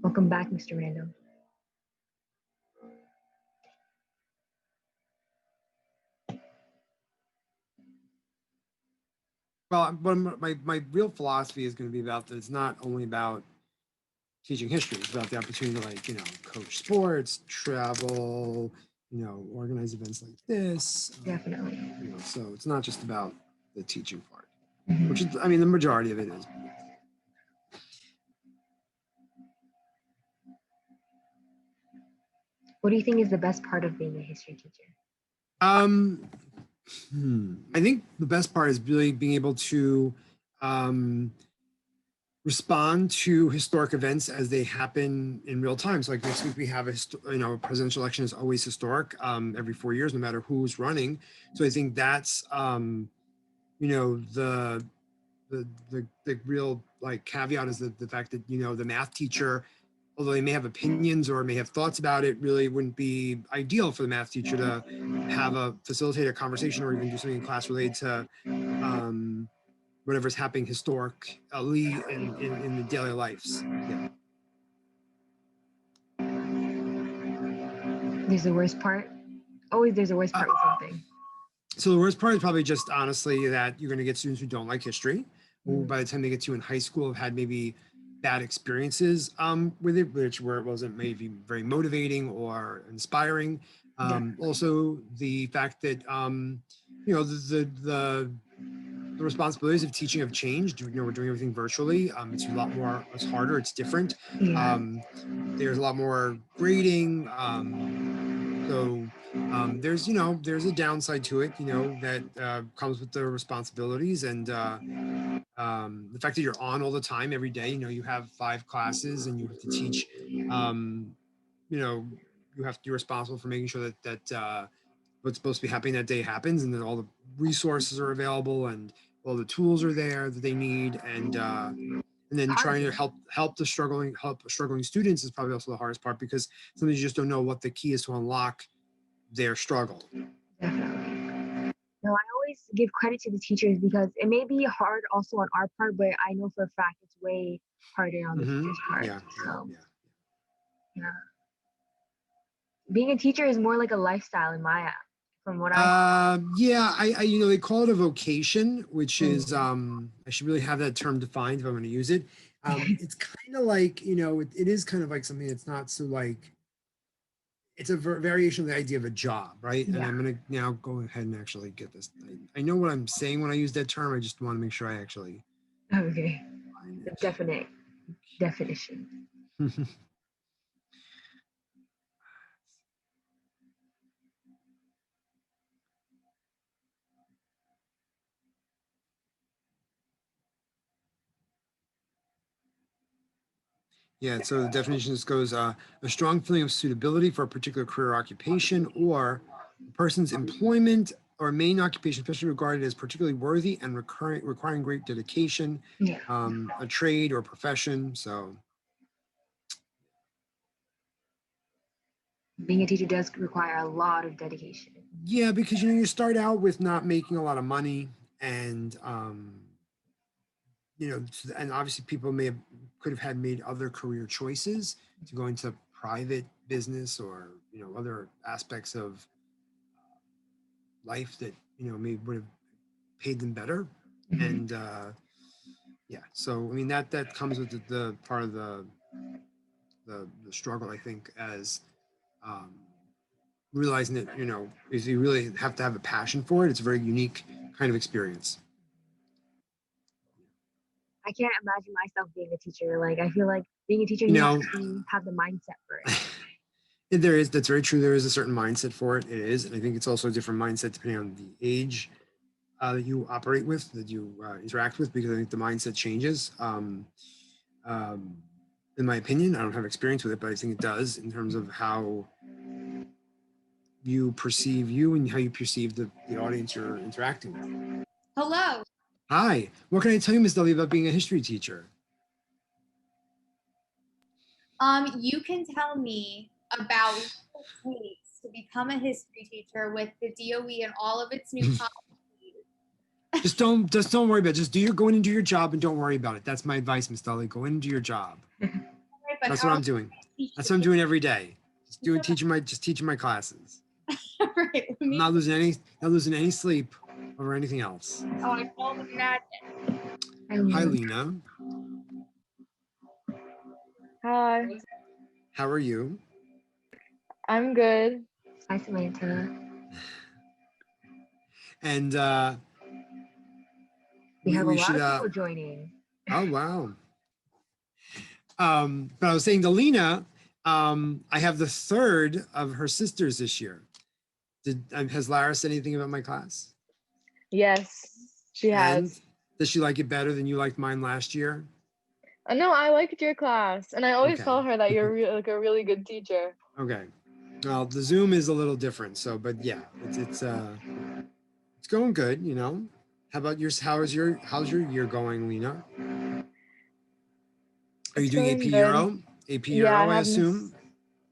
Welcome back, Mr. Random. Well, my real philosophy is going to be about that it's not only about teaching history, it's about the opportunity to, like, coach sports, travel, organize events like this. Definitely. So it's not just about the teaching part, Mhm. which is, I mean, the majority of it is. What do you think is the best part of being a history teacher? I think the best part is really being able to respond to historic events as they happen in real time. So, like, next week we have a presidential election is always historic every 4 years, no matter who's running. So I think that's the real, like, caveat is the fact that the math teacher, although they may have opinions or may have thoughts about it, really wouldn't be ideal for the math teacher to facilitate a conversation or even do something in class related to whatever's happening historically in the daily lives. Yeah. There's the worst part. Always there's a worst part with something. So the worst part is probably just honestly that you're going to get students who don't like history, who by the time they get to you in high school have had maybe bad experiences with it, where it wasn't maybe very motivating or inspiring. Also, the fact that the responsibilities of teaching have changed. We're doing everything virtually. It's a lot more. It's harder. It's different. Yeah. There's a lot more grading. So there's a downside to it. That comes with the responsibilities and the fact that you're on all the time every day. You have 5 classes and you have to teach. You're responsible for making sure that what's supposed to be happening that day happens, and then all the resources are available and all the tools are there that they need, and then trying to help struggling students is probably also the hardest part, because sometimes you just don't know what the key is to unlock their struggle. Definitely. No, I always give credit to the teachers because it may be hard also on our part, but I know for a fact it's way harder on the teacher's part. Yeah. Yeah. Being a teacher is more like a lifestyle in my from what I they call it a vocation, which is I should really have that term defined if I'm going to use it. It's kind of like it is kind of like something that's not so like, it's a variation of the idea of a job, right? Yeah. And I'm going to now go ahead and actually get this. I know what I'm saying when I use that term. I just want to make sure I actually. Okay. The definite definition. Yeah, so the definition just goes, a strong feeling of suitability for a particular career or occupation, or a person's employment or main occupation, especially regarded as particularly worthy and requiring great dedication, a trade or profession. So being a teacher does require a lot of dedication. Yeah, because you start out with not making a lot of money, and and obviously people could have had made other career choices to go into private business or other aspects of life that maybe would have paid them better. And so I mean that comes with the part of the struggle, I think, as realizing that is you really have to have a passion for it. It's a very unique kind of experience. I can't imagine myself being a teacher. Like, I feel like being a teacher, you have to have the mindset for it. That's very true. There is a certain mindset for it. It is. And I think it's also a different mindset depending on the age that you operate with, that you interact with, because I think the mindset changes. In my opinion, I don't have experience with it, but I think it does, in terms of how you perceive you and how you perceive the audience you're interacting with. Hello. Hi. What can I tell you, Ms. Dudley, about being a history teacher? You can tell me about what it takes to become a history teacher with the DOE and all of its new policies. Just don't worry about it. Just go in and do your job and don't worry about it. That's my advice, Ms. Dudley. Go in and do your job. My but That's how what am I'm I doing. gonna teach That's the what I'm kids? doing every day. Just teaching my classes. Right, let I'm me, not losing any sleep over anything else. oh, I called them that. Hi, Lena. Hi, How are you? I'm good. Hi, Samantha. And We have a we lot should. of people joining. Oh wow. But I was saying to Lena, I have the third of her sisters this year. Has Lara said anything about my class? Yes, she And has. does she like it better than you liked mine last year? No, I liked your class, and I always Okay. tell her that you're like a really good teacher. Okay. Well, the Zoom is a little different, so but yeah, it's going good, you know. How about yours? How's your year going, Lena? Are you It's doing AP going good. Euro? AP Yeah, Euro, I assume.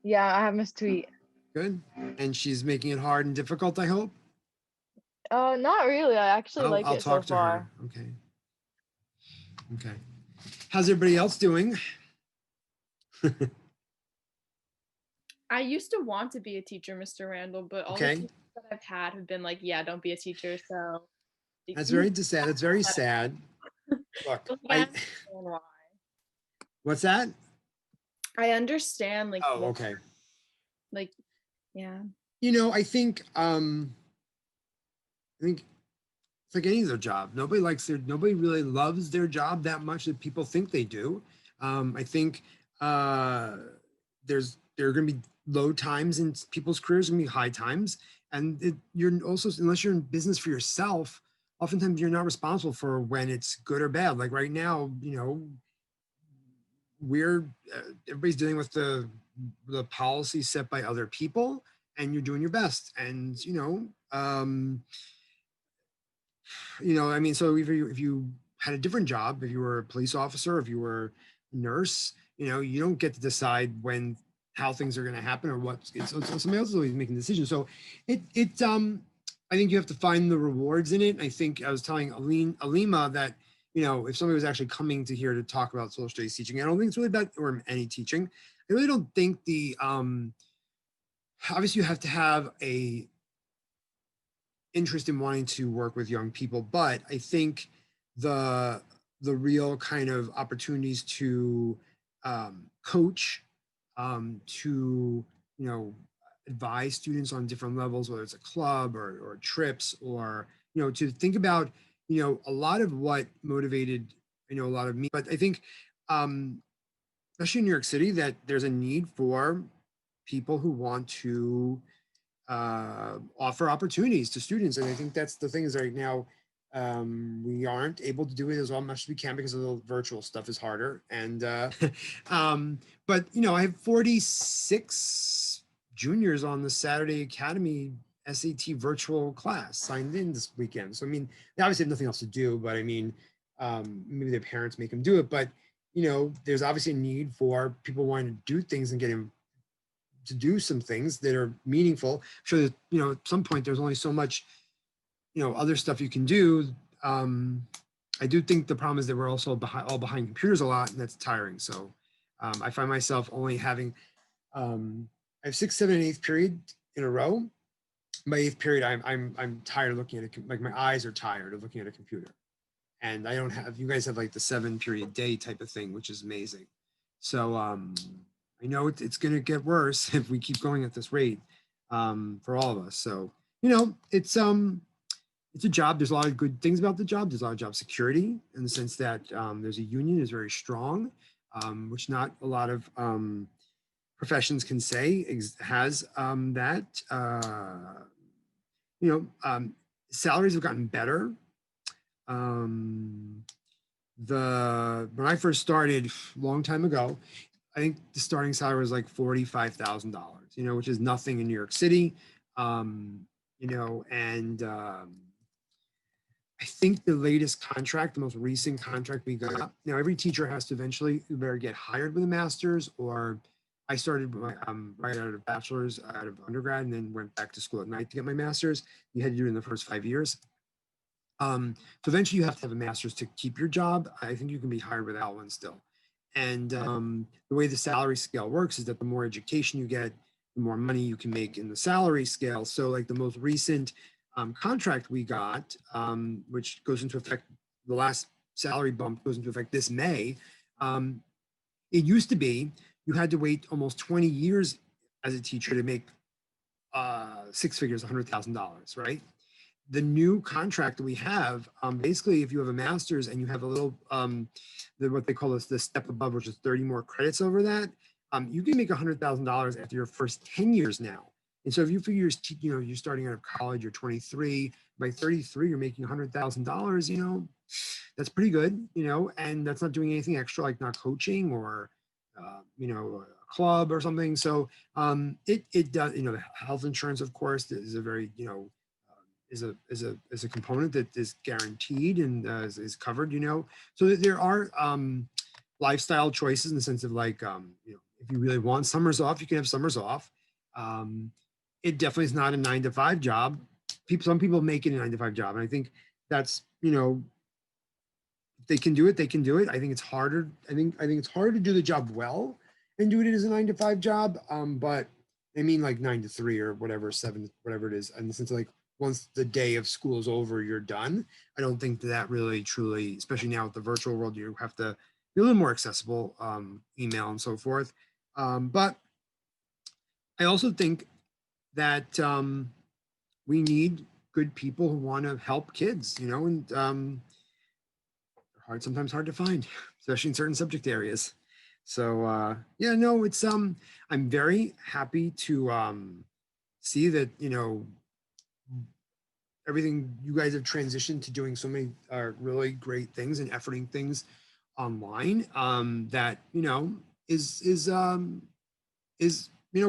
I have Miss Tweet. Good. And she's making it hard and difficult, I hope. Oh, not really. I actually like I'll it so talk to her. far. Okay. Okay. How's everybody else doing? I used to want to be a teacher, Mr. Randall, but all the Okay. teachers that I've had have been like, yeah, don't be a teacher. So That's very sad. That's very sad. Look, I understand why. what's that? I understand, like, Oh, okay. like, yeah. You know, I think it's like any other job. Nobody really loves their job that much that people think they do. I think there are going to be low times in people's careers, going to be high times, and you're also, unless you're in business for yourself, oftentimes you're not responsible for when it's good or bad. Like right now, you know, we're everybody's dealing with the policy set by other people, and you're doing your best. And I mean, so if you had a different job, if you were a police officer, if you were a nurse, you know, you don't get to decide how things are going to happen or what. So somebody else is always making decisions. So I think you have to find the rewards in it. I think I was telling Alima that, you know, if somebody was actually coming to here to talk about social studies teaching, I don't think it's really about, or any teaching. I really don't think obviously you have to have a interest in wanting to work with young people, but I think the real kind of opportunities to coach, to advise students on different levels, whether it's a club or trips, or to think about a lot of what motivated a lot of me. But I think especially in New York City, that there's a need for people who want to offer opportunities to students. And I think that's the thing is right now, we aren't able to do it as much as we can because of the virtual stuff is harder. And, but I have 46 juniors on the Saturday Academy SAT virtual class signed in this weekend. So, I mean, they obviously have nothing else to do, but I mean, maybe their parents make them do it, but there's obviously a need for people wanting to do things and getting to do some things that are meaningful. I'm sure that, at some point there's only so much, other stuff you can do. I do think the problem is that we're also all behind computers a lot, and that's tiring. So I find myself only having, I have 6th, 7th, and 8th period in a row. My 8th period, I'm tired of looking at it. Like my eyes are tired of looking at a computer, and I don't have. You guys have like the 7-period day type of thing, which is amazing. So I know it's going to get worse if we keep going at this rate, for all of us. So, it's a job. There's a lot of good things about the job. There's a lot of job security in the sense that there's a union is very strong, which not a lot of professions can say has that. Salaries have gotten better. When I first started a long time ago, I think the starting salary was like $45,000, which is nothing in New York City. And I think the latest contract, the most recent contract we got, now every teacher has to eventually either get hired with a master's, or I started right out of bachelor's, out of undergrad, and then went back to school at night to get my master's. You had to do it in the first 5 years. So eventually you have to have a master's to keep your job. I think you can be hired without one still. And the way the salary scale works is that the more education you get, the more money you can make in the salary scale. So like the most recent contract we got, which goes into effect, the last salary bump goes into effect this May. It used to be you had to wait almost 20 years as a teacher to make six figures, $100,000, right? The new contract that we have, basically, if you have a master's and you have a little, what they call the step above, which is 30 more credits over that, you can make $100,000 after your first 10 years now. And so if you figure, you're starting out of college, you're 23, by 33, you're making $100,000, that's pretty good, and that's not doing anything extra, like not coaching or, a club or something. So it does, the health insurance, of course, is a very, is a component that is guaranteed and is covered, so there are lifestyle choices in the sense of like, if you really want summers off, you can have summers off. It definitely is not a 9-to-5 job. Some people make it a 9-to-5 job. And I think that's, if they can do it, they can do it. I think it's harder. I think it's harder to do the job well and do it as a 9-to-5 job. But I mean like 9 to 3 or whatever, 7, whatever it is. In the sense of like, once the day of school is over, you're done. I don't think that really truly, especially now with the virtual world, you have to be a little more accessible, email and so forth. But I also think that we need good people who want to help kids, and they're sometimes hard to find, especially in certain subject areas. So yeah, no, it's I'm very happy to see that, everything you guys have transitioned to doing so many really great things and efforting things online, that is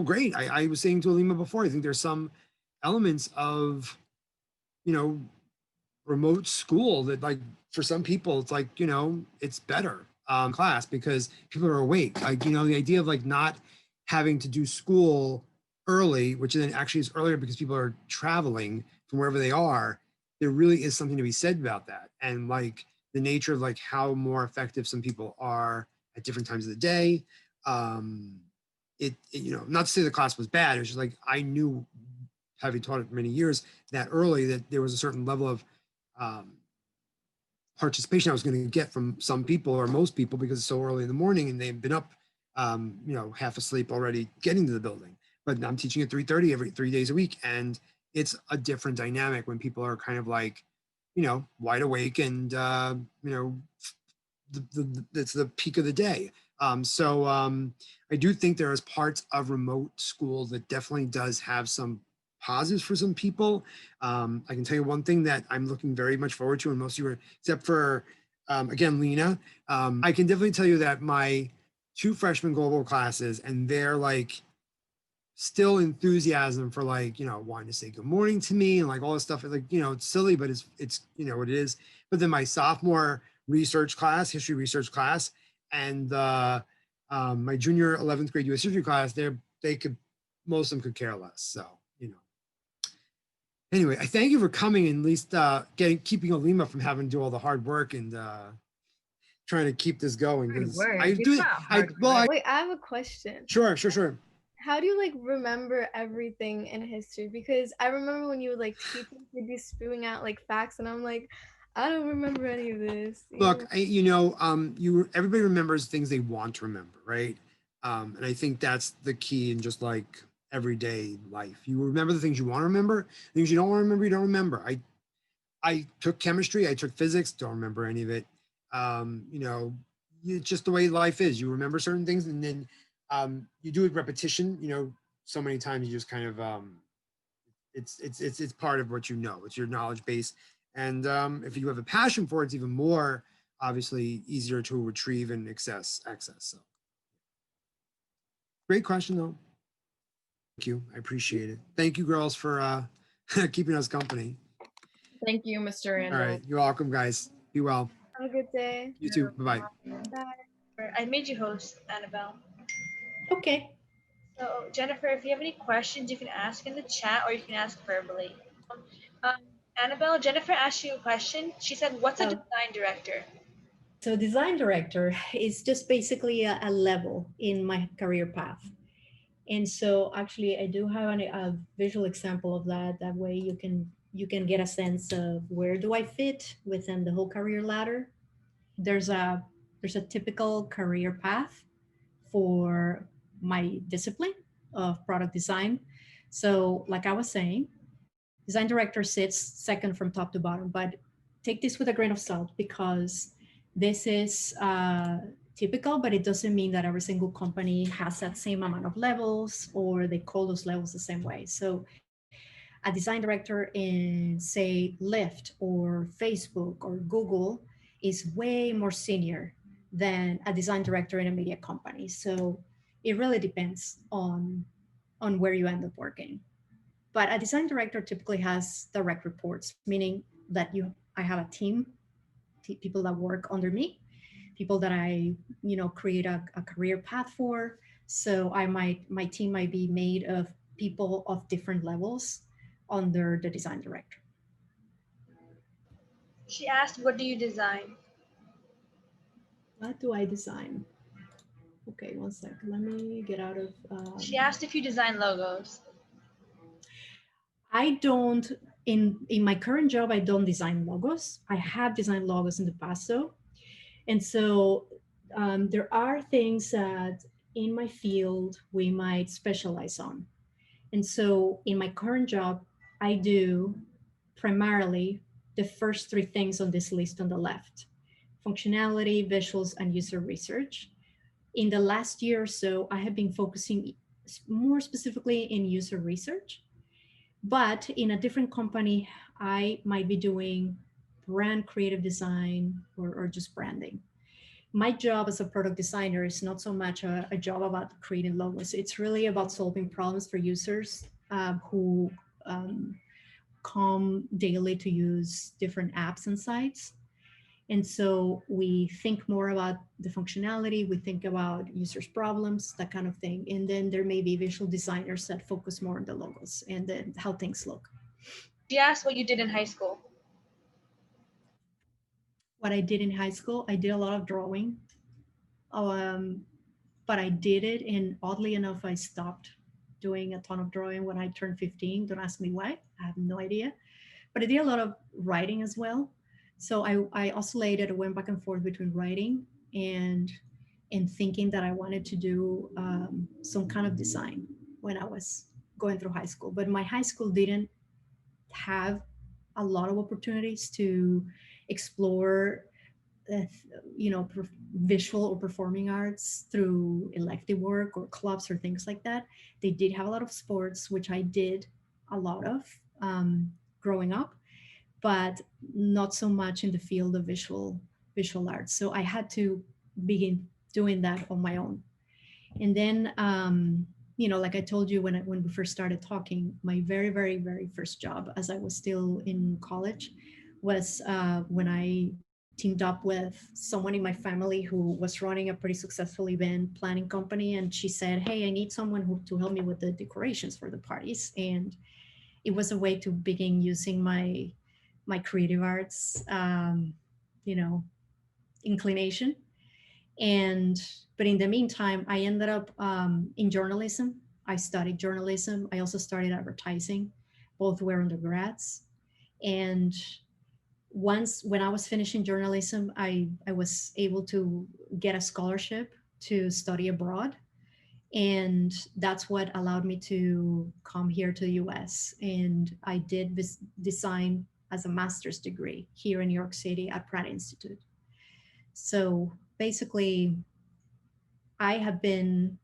great. I was saying to Alima before, I think there's some elements of remote school that, like, for some people it's like, it's better class because people are awake, like, the idea of like not having to do school early, which then actually is earlier because people are traveling from wherever they are. There really is something to be said about that, and like the nature of like how more effective some people are at different times of the day. Not to say the class was bad, it was just like I knew, having taught it for many years, that early that there was a certain level of participation I was going to get from some people or most people because it's so early in the morning and they've been up half asleep already getting to the building. But I'm teaching at 3:30 every 3 days a week, and it's a different dynamic when people are kind of like, wide awake and it's the peak of the day. So I do think there is parts of remote school that definitely does have some positives for some people. I can tell you one thing that I'm looking very much forward to, and most of you are, except for again, Lena, I can definitely tell you that my 2 freshman global classes, and they're like still enthusiasm for like, wanting to say good morning to me and like all this stuff. Like, it's silly, but it's what it is. But then my sophomore research class, history research class, and my junior 11th grade US history class, most of them could care less. So, anyway, I thank you for coming and at least keeping Alima from having to do all the hard work and trying to keep this going. Wait, I have a question. Sure. How do you like remember everything in history? Because I remember when you would like teach, you'd be spewing out like facts, and I'm like, I don't remember any of this. Look, everybody remembers things they want to remember, right? And I think that's the key in just like everyday life. You remember the things you want to remember. Things you don't want to remember, you don't remember. I took chemistry, I took physics, don't remember any of it. It's just the way life is. You remember certain things, and then you do it repetition, so many times you just kind of it's part of what it's your knowledge base. And if you have a passion for it, it's even more obviously easier to retrieve and access. So great question though. Thank you. I appreciate it. Thank you, girls, for keeping us company. Thank you, Mr. Randall. All right. You're welcome, guys. Be well. Have a good day. You too. Bye-bye. Bye. I made you host, Annabelle. Okay. So, Jennifer, if you have any questions, you can ask in the chat or you can ask verbally. Annabelle, Jennifer asked you a question. She said, what's a design director? So design director is just basically a level in my career path. And so actually I do have a visual example of that. That way you can get a sense of where do I fit within the whole career ladder. There's a typical career path for my discipline of product design. So like I was saying, design director sits second from top to bottom, but take this with a grain of salt because this is typical, but it doesn't mean that every single company has that same amount of levels or they call those levels the same way. So a design director in, say, Lyft or Facebook or Google is way more senior than a design director in a media company. So it really depends on where you end up working. But a design director typically has direct reports, meaning that I have a team, people that work under me, people that I, create a career path for. So my team might be made of people of different levels under the design director. She asked, what do you design? What do I design? Okay, one second. Let me get out of. She asked if you design logos. I don't, in my current job, I don't design logos. I have designed logos in the past though. And so there are things that in my field we might specialize on. And so in my current job, I do primarily the first three things on this list on the left: functionality, visuals, and user research. In the last year or so, I have been focusing more specifically in user research. But in a different company, I might be doing brand creative design or just branding. My job as a product designer is not so much a job about creating logos. It's really about solving problems for users who come daily to use different apps and sites. And so we think more about the functionality, we think about users' problems, that kind of thing. And then there may be visual designers that focus more on the logos and then how things look. She asked what you did in high school. What I did in high school, I did a lot of drawing, but I did it, and oddly enough, I stopped doing a ton of drawing when I turned 15. Don't ask me why, I have no idea. But I did a lot of writing as well. So I oscillated, went back and forth between writing and thinking that I wanted to do some kind of design when I was going through high school. But my high school didn't have a lot of opportunities to explore visual or performing arts through elective work or clubs or things like that. They did have a lot of sports, which I did a lot of growing up, but not so much in the field of visual arts. So I had to begin doing that on my own. And then, like I told you when we first started talking, my very, very, very first job, as I was still in college, was when I teamed up with someone in my family who was running a pretty successful event planning company. And she said, hey, I need someone to help me with the decorations for the parties. And it was a way to begin using my creative arts, inclination. But in the meantime, I ended up in journalism. I studied journalism. I also studied advertising. Both were undergrads. And when I was finishing journalism, I was able to get a scholarship to study abroad. And that's what allowed me to come here to the US. And I did this design as a master's degree here in New York City at Pratt Institute. So basically, I have been,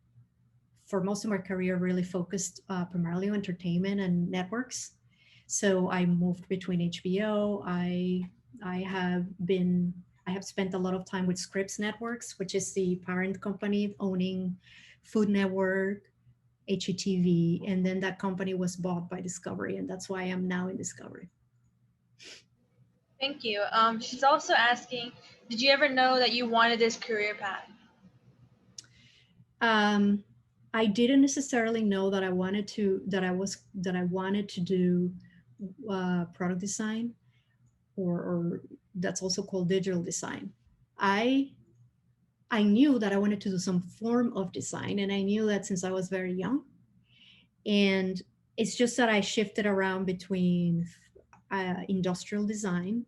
for most of my career, really focused primarily on entertainment and networks. So I moved between HBO. I have spent a lot of time with Scripps Networks, which is the parent company owning Food Network, HGTV, and then that company was bought by Discovery, and that's why I'm now in Discovery. Thank you. She's also asking, did you ever know that you wanted this career path? I didn't necessarily know that I wanted to do product design, or that's also called digital design. I knew that I wanted to do some form of design, and I knew that since I was very young. And it's just that I shifted around between industrial design,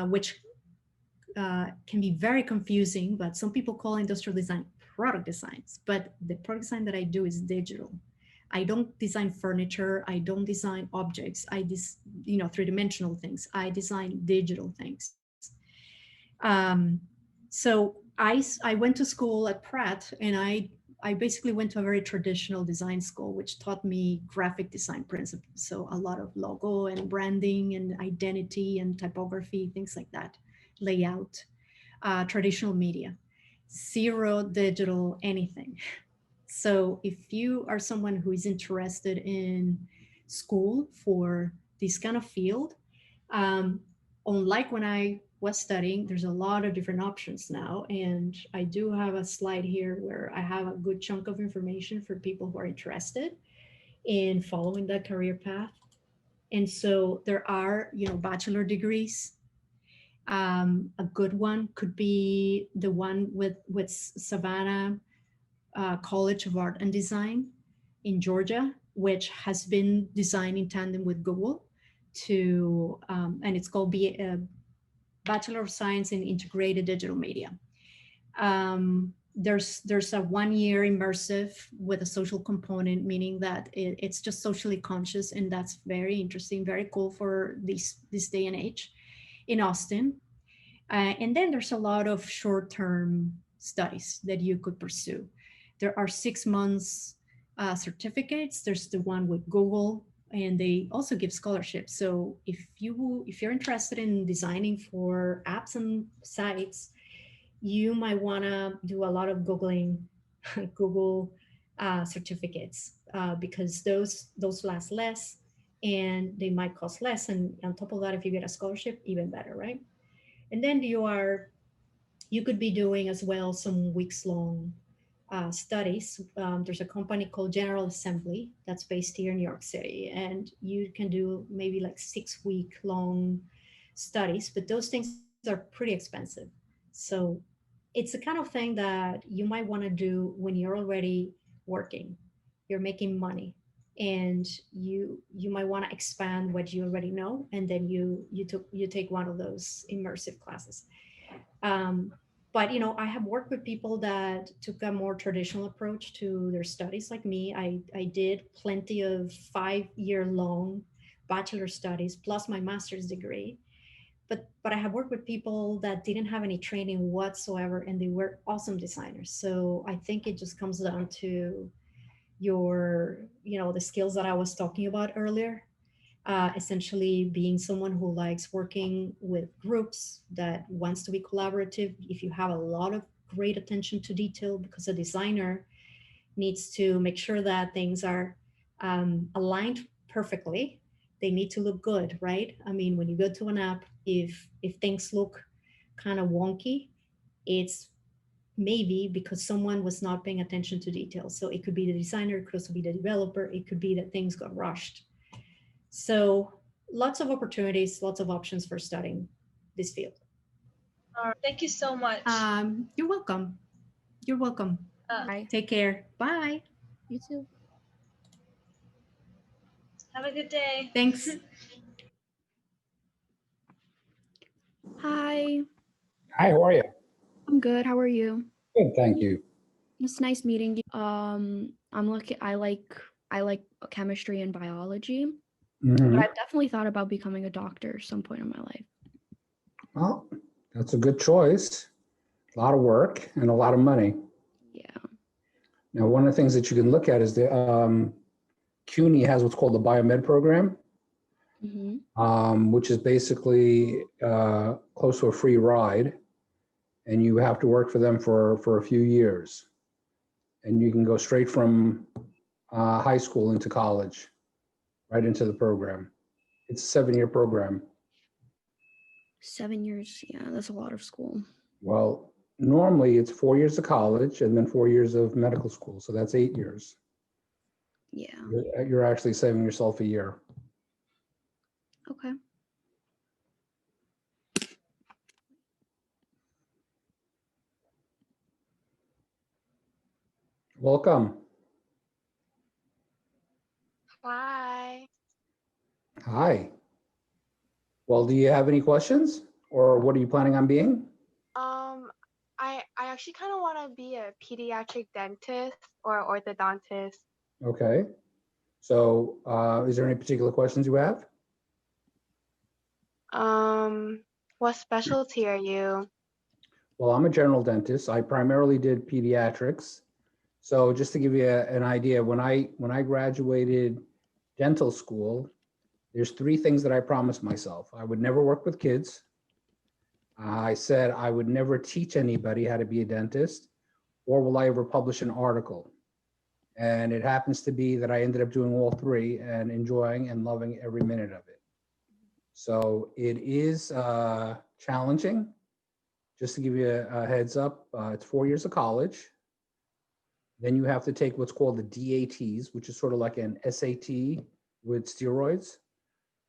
which can be very confusing, but some people call industrial design product designs. But the product design that I do is digital. I don't design furniture. I don't design objects. Three-dimensional things. I design digital things. So I went to school at Pratt, and I basically went to a very traditional design school, which taught me graphic design principles. So a lot of logo and branding and identity and typography, things like that, layout, traditional media, zero digital anything. So if you are someone who is interested in school for this kind of field, unlike when I was studying, there's a lot of different options now. And I do have a slide here where I have a good chunk of information for people who are interested in following that career path. And so there are, bachelor degrees. A good one could be the one with Savannah College of Art and Design in Georgia, which has been designed in tandem with Google and it's called Bachelor of Science in Integrated Digital Media. There's a 1 year immersive with a social component, meaning that it's just socially conscious, and that's very interesting, very cool for this day and age in Austin. And then there's a lot of short-term studies that you could pursue. There are 6 months certificates. There's the one with Google, and they also give scholarships. So if you're interested in designing for apps and sites, you might want to do a lot of Googling, Google certificates, because those last less and they might cost less. And on top of that, if you get a scholarship, even better, right? And then you could be doing as well some weeks-long studies. There's a company called General Assembly that's based here in New York City, and you can do maybe like 6-week-long studies, but those things are pretty expensive. So it's the kind of thing that you might want to do when you're already working, you're making money, and you might want to expand what you already know, and then you take one of those immersive classes. But I have worked with people that took a more traditional approach to their studies like me. I did plenty of 5-year-long bachelor studies plus my master's degree. But I have worked with people that didn't have any training whatsoever, and they were awesome designers. So I think it just comes down to the skills that I was talking about earlier. Essentially being someone who likes working with groups, that wants to be collaborative. If you have a lot of great attention to detail, because a designer needs to make sure that things are aligned perfectly. They need to look good, right? I mean, when you go to an app, if things look kind of wonky, it's maybe because someone was not paying attention to details. So it could be the designer, it could also be the developer, it could be that things got rushed. So lots of opportunities, lots of options for studying this field. All right. Thank you so much. You're welcome. You're welcome. Bye. Take care. Bye. You too. Have a good day. Thanks. Hi, Hi, how are you? I'm good. How are you? Good, thank you. It's nice meeting you. I like chemistry and biology, Mhm. but I've definitely thought about becoming a doctor at some point in my life. Well, that's a good choice. A lot of work and a lot of money. Yeah. Now, one of the things that you can look at is the CUNY has what's called the biomed program, which is basically close to a free ride, and you have to work for them for a few years, and you can go straight from high school into college, right into the program. It's a 7-year program. 7 years, yeah, that's a lot of school. Well, normally it's 4 years of college and then 4 years of medical school, so that's 8 years. Yeah. You're actually saving yourself a year. Okay. Welcome. Hi. Hi. Well, do you have any questions, or what are you planning on being? Um, I actually kind of want to be a pediatric dentist or orthodontist. Okay. So is there any particular questions you have? Um, what specialty are you? Well, I'm a general dentist. I primarily did pediatrics. So just to give you an idea, when I graduated dental school, there's three things that I promised myself. I would never work with kids. I said I would never teach anybody how to be a dentist, or will I ever publish an article? And it happens to be that I ended up doing all three and enjoying and loving every minute of it. So it is challenging. Just to give you a heads up, it's 4 years of college. Then you have to take what's called the DATs, which is sort of like an SAT with steroids.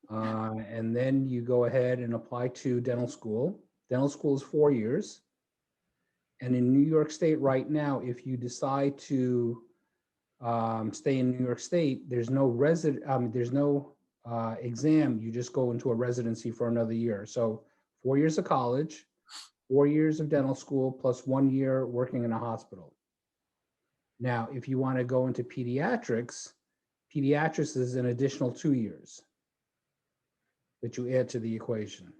And then you go ahead and apply to dental school. Dental school is 4 years. And in New York State right now, if you decide to stay in New York State, there's no exam. You just go into a residency for another year. So 4 years of college, 4 years of dental school, plus 1 year working in a hospital. Now, if you want to go into pediatrics, pediatrics is an additional 2 years that you add to the equation.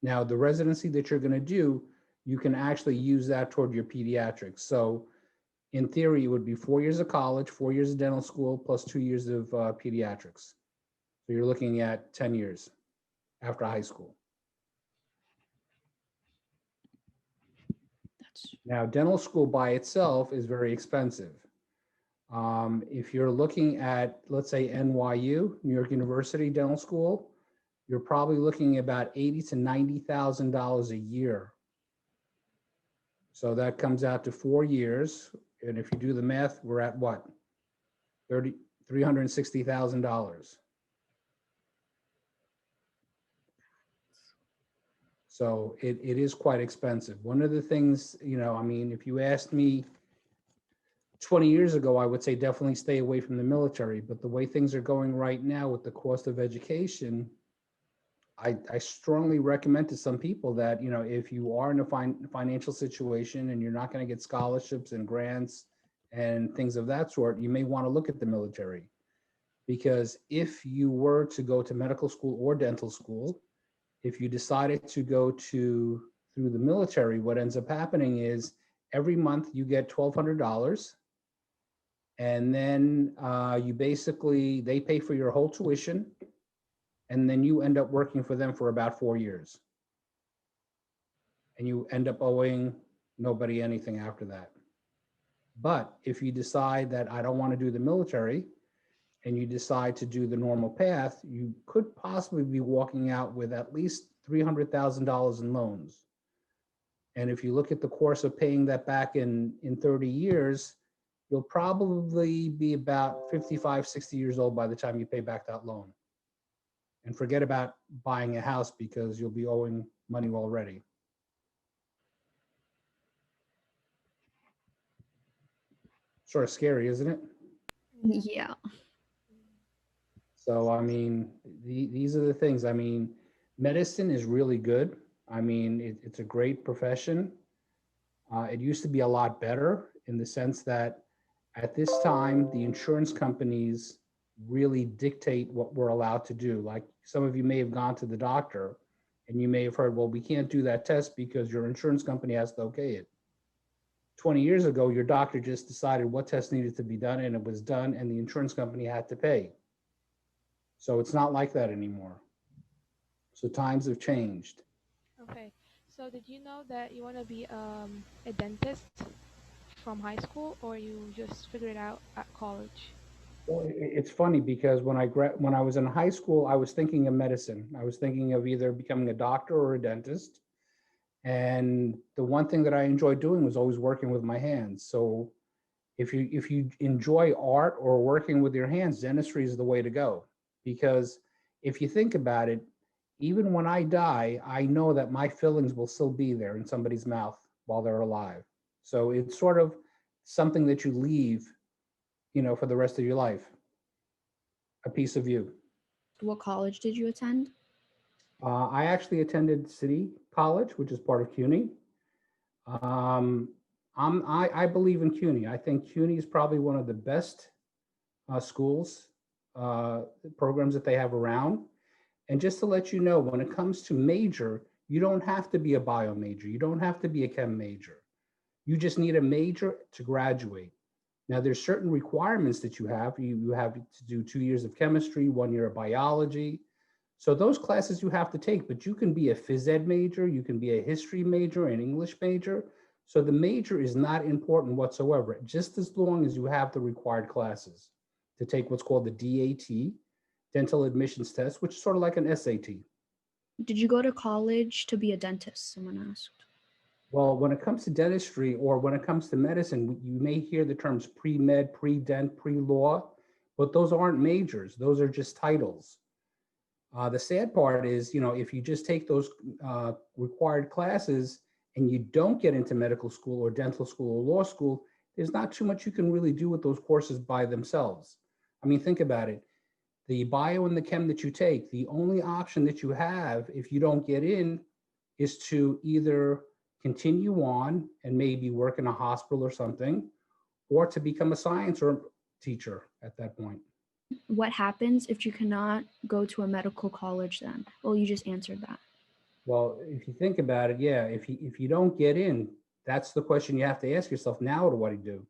Now, the residency that you're going to do, you can actually use that toward your pediatrics. So in theory, it would be 4 years of college, 4 years of dental school, plus 2 years of pediatrics. So you're looking at 10 years after high school. Now, dental school by itself is very expensive. If you're looking at, let's say, NYU, New York University Dental School, you're probably looking at about $80,000 to $90,000 a year. So that comes out to 4 years. And if you do the math, we're at what? $360,000. So it is quite expensive. One of the things, I mean, if you asked me 20 years ago, I would say definitely stay away from the military. But the way things are going right now with the cost of education, I strongly recommend to some people that, if you are in a financial situation and you're not going to get scholarships and grants and things of that sort, you may want to look at the military. Because if you were to go to medical school or dental school, if you decided to go through the military, what ends up happening is every month you get $1,200. And then they pay for your whole tuition. And then you end up working for them for about 4 years. And you end up owing nobody anything after that. But if you decide that I don't want to do the military and you decide to do the normal path, you could possibly be walking out with at least $300,000 in loans. And if you look at the course of paying that back in 30 years, you'll probably be about 55, 60 years old by the time you pay back that loan. And forget about buying a house because you'll be owing money already. Sort of scary, isn't it? Yeah. So, I mean, these are the things. I mean, medicine is really good. I mean, it's a great profession. It used to be a lot better in the sense that at this time, the insurance companies really dictate what we're allowed to do. Like some of you may have gone to the doctor and you may have heard, well, we can't do that test because your insurance company has to okay it. 20 years ago, your doctor just decided what test needed to be done and it was done and the insurance company had to pay. So it's not like that anymore. So times have changed. Okay. So did you know that you want to be a dentist from high school, or you just figured it out at college? Well, it's funny because when I was in high school, I was thinking of medicine. I was thinking of either becoming a doctor or a dentist. And the one thing that I enjoyed doing was always working with my hands. So if you enjoy art or working with your hands, dentistry is the way to go. Because if you think about it, even when I die, I know that my fillings will still be there in somebody's mouth while they're alive. So it's sort of something that you leave for the rest of your life. A piece of you. What college did you attend? I actually attended City College, which is part of CUNY. I believe in CUNY. I think CUNY is probably one of the best schools, programs that they have around. And just to let you know, when it comes to major, you don't have to be a bio major. You don't have to be a chem major. You just need a major to graduate. Now, there's certain requirements that you have. You have to do 2 years of chemistry, 1 year of biology. So those classes you have to take, but you can be a phys ed major, you can be a history major, an English major. So the major is not important whatsoever, just as long as you have the required classes to take what's called the DAT, dental admissions test, which is sort of like an SAT. Did you go to college to be a dentist? Someone asked. Well, when it comes to dentistry or when it comes to medicine, you may hear the terms pre-med, pre-dent, pre-law, but those aren't majors. Those are just titles. The sad part is, if you just take those required classes and you don't get into medical school or dental school or law school, there's not too much you can really do with those courses by themselves. I mean, think about it. The bio and the chem that you take, the only option that you have if you don't get in is to either continue on and maybe work in a hospital or something, or to become a science or teacher at that point. What happens if you cannot go to a medical college then? Well, you just answered that. Well, if you think about it, yeah, if you don't get in, that's the question you have to ask yourself. Now, what do I do?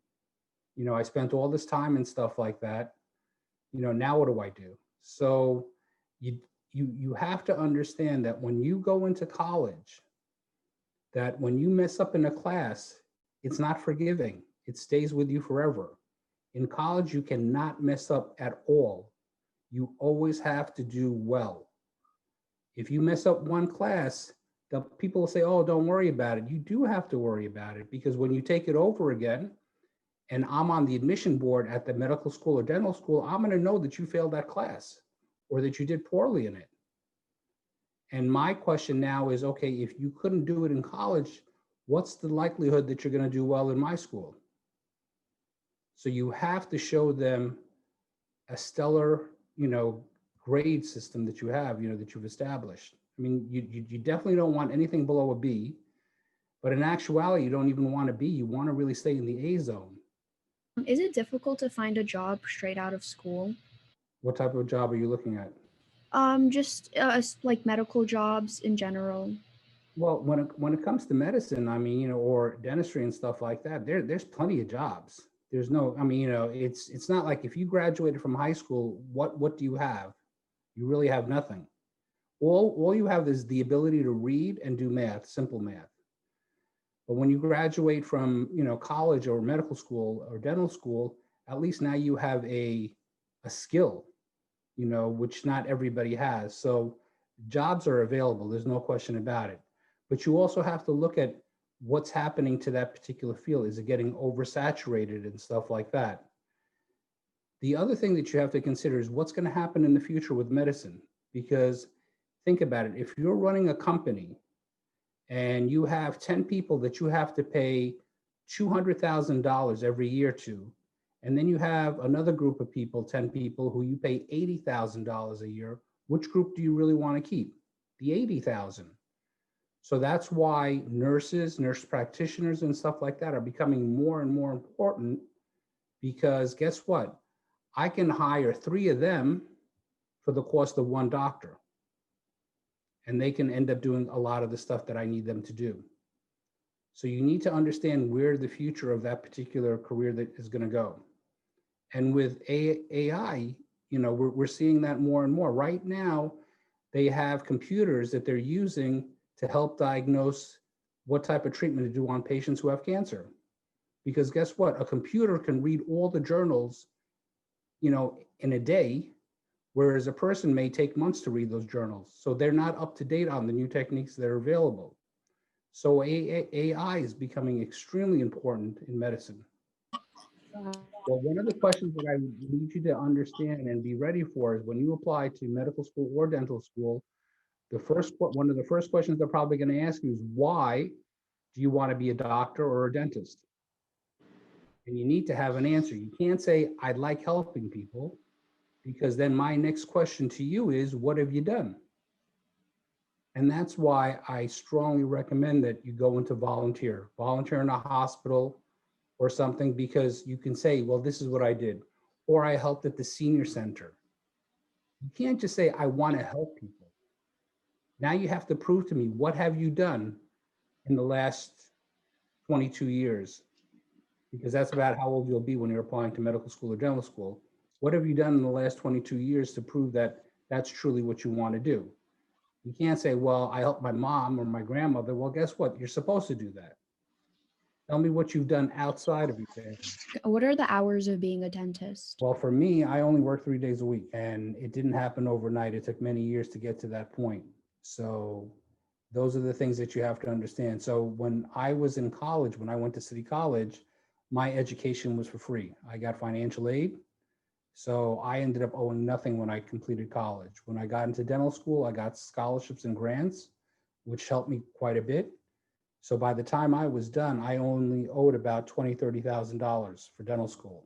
I spent all this time and stuff like that. Now what do I do? So you have to understand that when you go into college, that when you mess up in a class, it's not forgiving. It stays with you forever. In college, you cannot mess up at all. You always have to do well. If you mess up one class, the people will say, oh, don't worry about it. You do have to worry about it, because when you take it over again, and I'm on the admission board at the medical school or dental school, I'm going to know that you failed that class or that you did poorly in it. And my question now is, okay, if you couldn't do it in college, what's the likelihood that you're going to do well in my school? So you have to show them a stellar, grade system that you have, that you've established. I mean, you definitely don't want anything below a B, but in actuality, you don't even want a B. You want to really stay in the A zone. Is it difficult to find a job straight out of school? What type of job are you looking at? Just like medical jobs in general. Well, when it comes to medicine, I mean, or dentistry and stuff like that, there's plenty of jobs. There's no, I mean, it's not like if you graduated from high school, what do you have? You really have nothing. All you have is the ability to read and do math, simple math. But when you graduate from, college or medical school or dental school, at least now you have a skill, which not everybody has. So jobs are available. There's no question about it. But you also have to look at what's happening to that particular field. Is it getting oversaturated and stuff like that? The other thing that you have to consider is what's going to happen in the future with medicine. Because think about it. If you're running a company and you have 10 people that you have to pay $200,000 every year to, and then you have another group of people, 10 people, who you pay $80,000 a year, which group do you really want to keep? The 80,000. So that's why nurses, nurse practitioners, and stuff like that are becoming more and more important, because guess what? I can hire 3 of them for the cost of 1 doctor. And they can end up doing a lot of the stuff that I need them to do. So you need to understand where the future of that particular career that is going to go. And with AI, we're seeing that more and more. Right now, they have computers that they're using to help diagnose what type of treatment to do on patients who have cancer. Because guess what? A computer can read all the journals, in a day, whereas a person may take months to read those journals. So they're not up to date on the new techniques that are available. So AI is becoming extremely important in medicine. Well, one of the questions that I need you to understand and be ready for is when you apply to medical school or dental school, one of the first questions they're probably going to ask you is, why do you want to be a doctor or a dentist? And you need to have an answer. You can't say, I like helping people, because then my next question to you is, what have you done? And that's why I strongly recommend that you go into volunteer in a hospital or something, because you can say, well, this is what I did, or I helped at the senior center. You can't just say, I want to help people. Now you have to prove to me, what have you done in the last 22 years? Because that's about how old you'll be when you're applying to medical school or dental school. What have you done in the last 22 years to prove that that's truly what you want to do? You can't say, well, I helped my mom or my grandmother. Well, guess what? You're supposed to do that. Tell me what you've done outside of your family. What are the hours of being a dentist? Well, for me, I only work 3 days a week, and it didn't happen overnight. It took many years to get to that point. So those are the things that you have to understand. So when I was in college, when I went to City College, my education was for free. I got financial aid. So I ended up owing nothing when I completed college. When I got into dental school, I got scholarships and grants, which helped me quite a bit. So by the time I was done, I only owed about $20,000, $30,000 for dental school,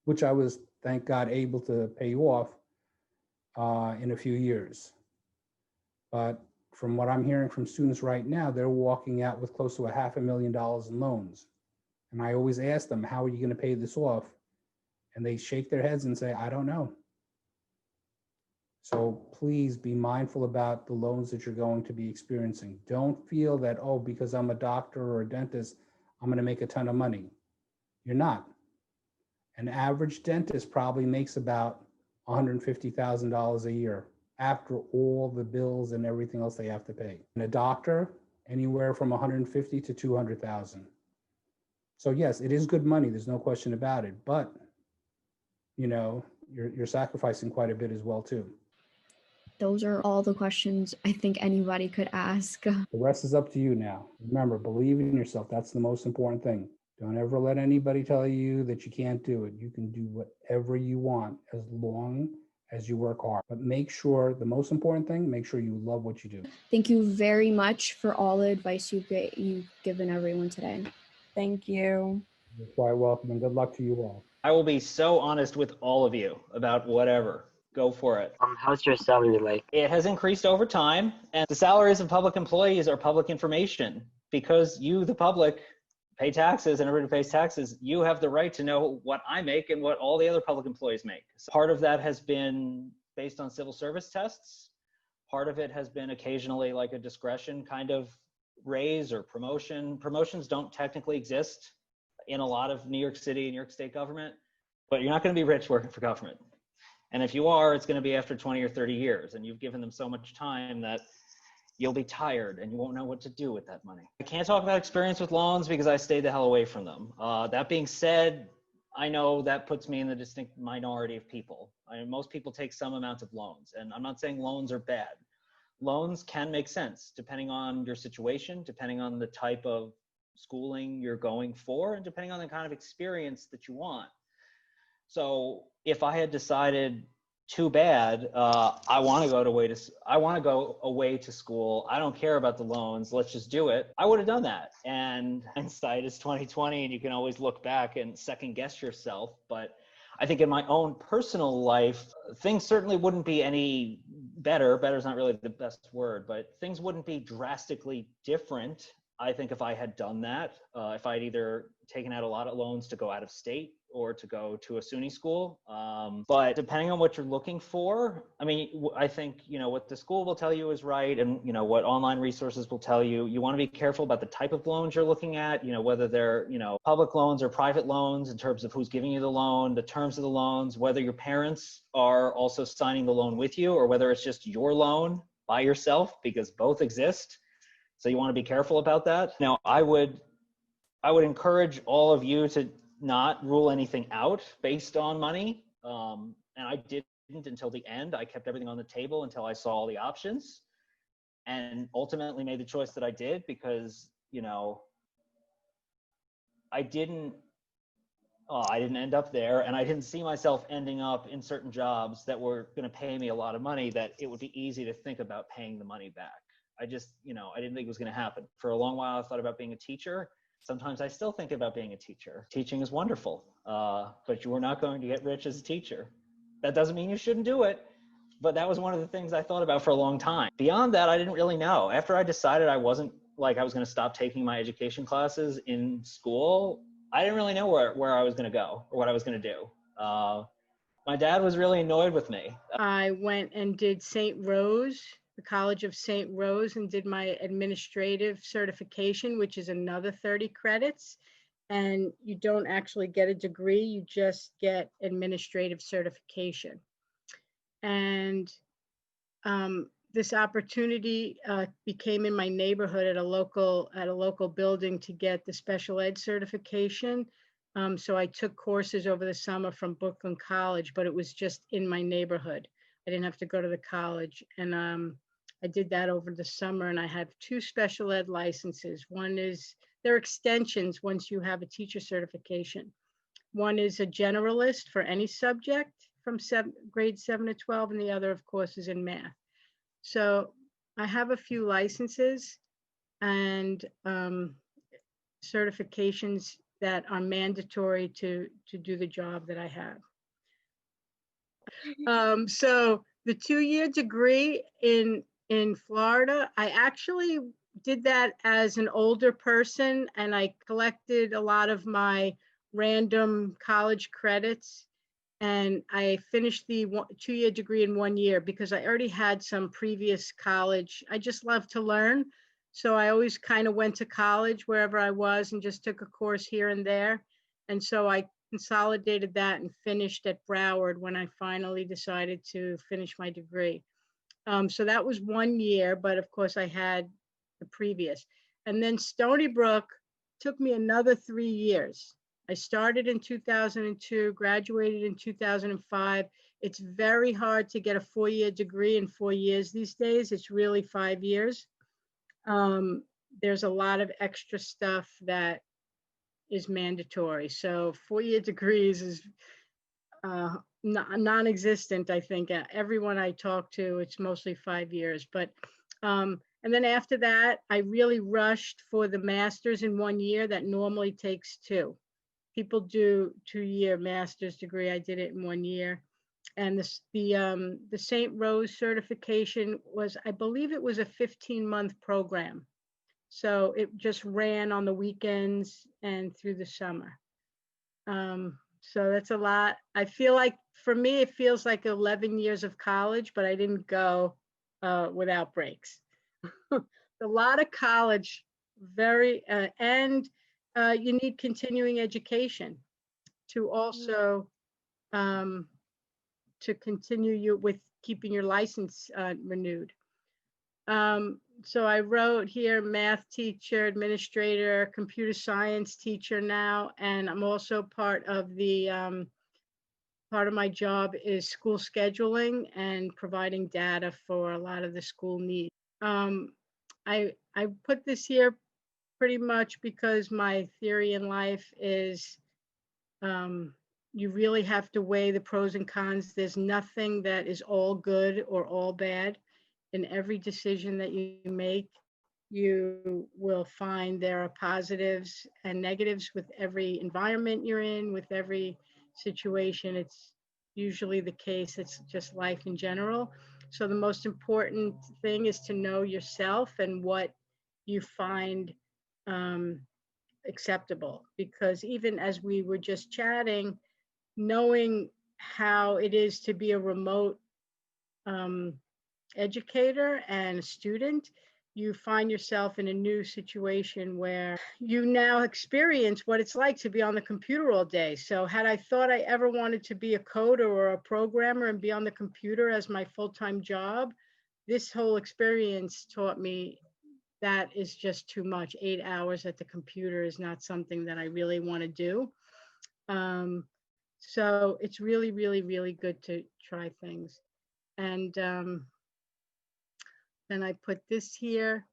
which I was, thank God, able to pay off in a few years. But from what I'm hearing from students right now, they're walking out with close to $500,000 in loans. And I always ask them, how are you going to pay this off? And they shake their heads and say, I don't know. So please be mindful about the loans that you're going to be experiencing. Don't feel that, oh, because I'm a doctor or a dentist, I'm going to make a ton of money. You're not. An average dentist probably makes about $150,000 a year after all the bills and everything else they have to pay. And a doctor, anywhere from 150 to 200,000. So yes, it is good money. There's no question about it. But you know, you're sacrificing quite a bit as well too. Those are all the questions I think anybody could ask. The rest is up to you now. Remember, believe in yourself. That's the most important thing. Don't ever let anybody tell you that you can't do it. You can do whatever you want as long as you work hard. But make sure, the most important thing, make sure you love what you do. Thank you very much for all the advice you've given everyone today. Thank you. You're quite welcome, and good luck to you all. I will be so honest with all of you about whatever. Go for it. How's your salary like? It has increased over time, and the salaries of public employees are public information. Because you, the public, pay taxes, and everybody pays taxes, you have the right to know what I make and what all the other public employees make. So part of that has been based on civil service tests. Part of it has been occasionally like a discretion kind of raise or promotion. Promotions don't technically exist in a lot of New York City and New York State government, but you're not going to be rich working for government. And if you are, it's going to be after 20 or 30 years, and you've given them so much time that you'll be tired and you won't know what to do with that money. I can't talk about experience with loans because I stayed the hell away from them. That being said, I know that puts me in the distinct minority of people. I mean, most people take some amount of loans, and I'm not saying loans are bad. Loans can make sense depending on your situation, depending on the type of schooling you're going for, and depending on the kind of experience that you want. So if I had decided, too bad, I want to go away to school, I don't care about the loans, let's just do it, I would have done that. And hindsight is 2020, and you can always look back and second guess yourself. But I think in my own personal life, things certainly wouldn't be any better. Better is not really the best word, but things wouldn't be drastically different, I think, if I had done that. If I'd either taken out a lot of loans to go out of state or to go to a SUNY school. But depending on what you're looking for, I mean, I think, you know, what the school will tell you is right. And, you know, what online resources will tell you, you want to be careful about the type of loans you're looking at, you know, whether they're, you know, public loans or private loans in terms of who's giving you the loan, the terms of the loans, whether your parents are also signing the loan with you, or whether it's just your loan by yourself, because both exist. So you want to be careful about that. Now, I would encourage all of you to not rule anything out based on money. And I didn't until the end. I kept everything on the table until I saw all the options, and ultimately made the choice that I did because, you know, I didn't end up there, and I didn't see myself ending up in certain jobs that were going to pay me a lot of money that it would be easy to think about paying the money back. I just, you know, I didn't think it was going to happen. For a long while, I thought about being a teacher. Sometimes I still think about being a teacher. Teaching is wonderful, but you are not going to get rich as a teacher. That doesn't mean you shouldn't do it, but that was one of the things I thought about for a long time. Beyond that, I didn't really know. After I decided I was going to stop taking my education classes in school, I didn't really know where I was going to go or what I was going to do. My dad was really annoyed with me. I went and did St. Rose, the College of St. Rose, and did my administrative certification, which is another 30 credits. And you don't actually get a degree, you just get administrative certification. And this opportunity became in my neighborhood at a local building to get the special ed certification. So I took courses over the summer from Brooklyn College, but it was just in my neighborhood. I didn't have to go to the college. And I did that over the summer, and I have 2 special ed licenses. One is, they're extensions once you have a teacher certification. One is a generalist for any subject from grades 7 to 12, and the other, of course, is in math. So I have a few licenses and certifications that are mandatory to do the job that I have. So the 2-year degree in Florida, I actually did that as an older person, and I collected a lot of my random college credits, and I finished the 2-year degree in 1 year because I already had some previous college. I just love to learn. So I always kind of went to college wherever I was and just took a course here and there. And so I consolidated that and finished at Broward when I finally decided to finish my degree. So that was 1 year, but of course I had the previous. And then Stony Brook took me another 3 years. I started in 2002, graduated in 2005. It's very hard to get a 4-year degree in 4 years these days. It's really 5 years. There's a lot of extra stuff that is mandatory. So 4-year degrees is non-existent, I think. Everyone I talk to, it's mostly 5 years. But and then after that, I really rushed for the master's in 1 year. That normally takes 2. People do 2-year master's degree. I did it in 1 year. And the St. Rose certification was, I believe it was a 15-month program. So it just ran on the weekends and through the summer. So that's a lot. I feel like, for me, it feels like 11 years of college, but I didn't go without breaks. A lot of college, and you need continuing education to also to continue with keeping your license renewed. So I wrote here, math teacher, administrator, computer science teacher now, and I'm also part of my job is school scheduling and providing data for a lot of the school needs. I put this here pretty much because my theory in life is you really have to weigh the pros and cons. There's nothing that is all good or all bad. In every decision that you make, you will find there are positives and negatives with every environment you're in, with every situation. It's usually the case. It's just life in general. So the most important thing is to know yourself and what you find acceptable. Because even as we were just chatting, knowing how it is to be a remote educator and a student, you find yourself in a new situation where you now experience what it's like to be on the computer all day. So had I thought I ever wanted to be a coder or a programmer and be on the computer as my full-time job, this whole experience taught me that is just too much. 8 hours at the computer is not something that I really want to do. So it's really, really, really good to try things. And then I put this here.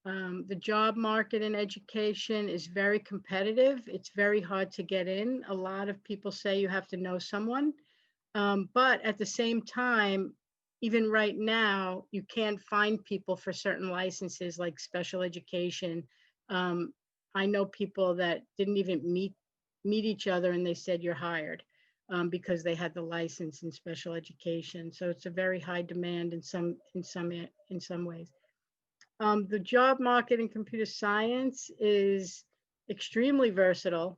The job market in education is very competitive. It's very hard to get in. A lot of people say you have to know someone. But at the same time, even right now, you can't find people for certain licenses like special education. I know people that didn't even meet each other and they said you're hired because they had the license in special education. So it's a very high demand in some ways. The job market in computer science is extremely versatile,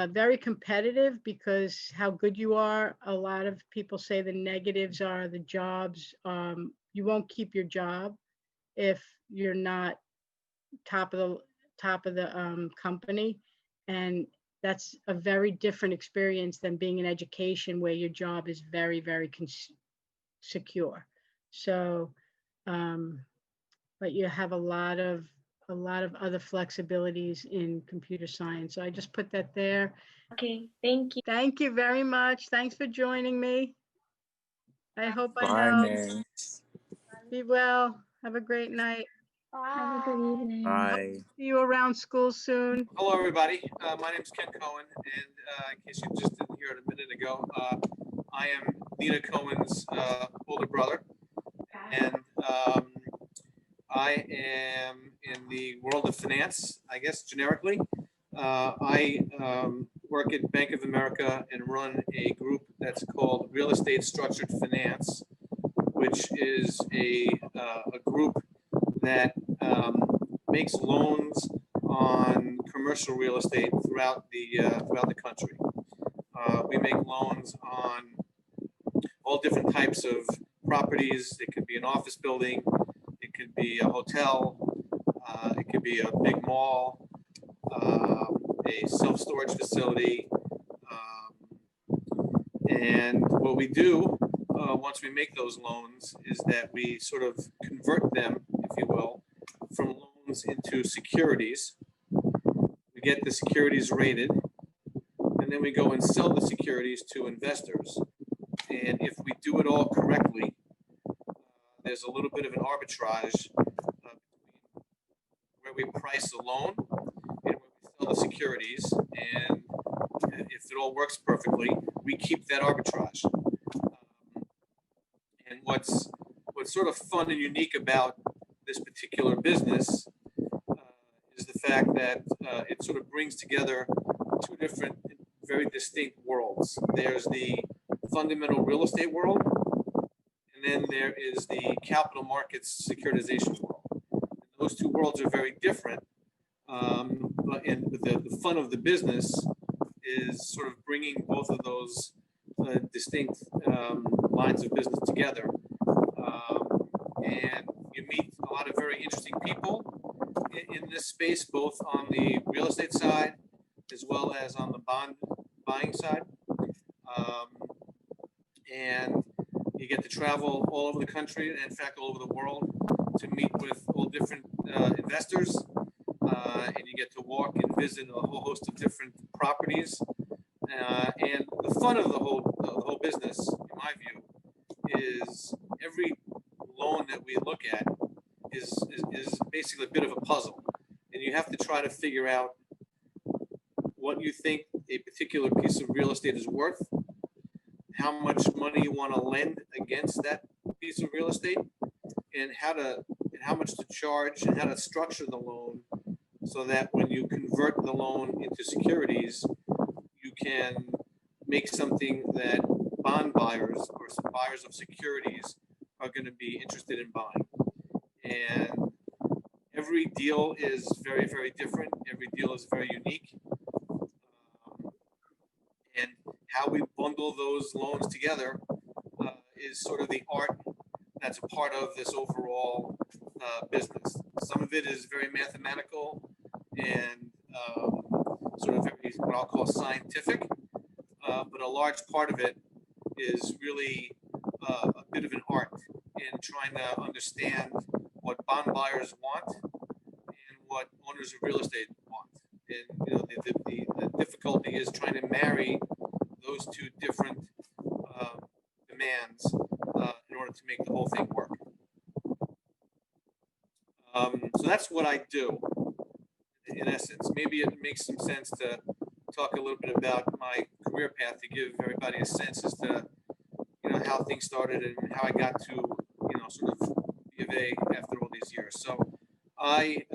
very competitive because how good you are. A lot of people say the negatives are the jobs. You won't keep your job if you're not top of the company, and that's a very different experience than being in education where your job is very, very secure. So, but you have a lot of other flexibilities in computer science. So I just put that there. Okay, thank you. Thank you very much. Thanks for joining me. I hope I Bye, helped. Mary. Be well. Have a great night. Have a good evening. Bye. See you around school soon. Hello, everybody. My name is Ken Cohen, and in case you just didn't hear it a minute ago, I am Nina Cohen's older brother, and I am in the world of finance, I guess, generically. I work at Bank of America and run a group that's called Real Estate Structured Finance, which is a group that makes loans on commercial real estate throughout the country. We make loans on all different types of properties. It could be an office building, it could be a hotel, it could be a big mall, a self-storage facility. And what we do once we make those loans is that we sort of convert them, if you will, from loans into securities. We get the securities rated, and then we go and sell the securities to investors. And if we do it all correctly, there's a little bit of an arbitrage between where we price the loan and where we sell the securities. And if it all works perfectly, we keep that arbitrage. And what's sort of fun and unique about this particular business is the fact that it sort of brings together two different, very distinct worlds. There's the fundamental real estate world, and then there is the capital markets securitization world. And those two worlds are very different, but the fun of the business is sort of bringing both of those distinct lines of business together. And you meet a lot of very interesting people in this space, both on the real estate side as well as on the bond buying side. And you get to travel all over the country, and in fact all over the world, to meet with all different investors, and you get to walk and visit a whole host of different properties. And the fun of the whole business, in my view, is every loan that we look at is basically a bit of a puzzle, and you have to try to figure out what you think a particular piece of real estate is worth, how much money you want to lend against that piece of real estate, and how much to charge and how to structure the loan so that when you convert the loan into securities, you can make something that bond buyers or some buyers of securities are going to be interested in buying. And every deal is very, very different. Every deal is very unique. And how we bundle those loans together is sort of the art that's a part of this overall business. Some of it is very mathematical and sort of very, what I'll call scientific, but a large part of it is really a bit of an art in trying to understand what bond buyers want and what owners of real estate want. And you know, the difficulty is trying to marry those two different demands in order to make the whole thing work. So that's what I do, in essence. Maybe it makes some sense to talk a little bit about my career path to give everybody a sense as to, you know, how things started and how I got to, you know, sort of B of A after all these years. So I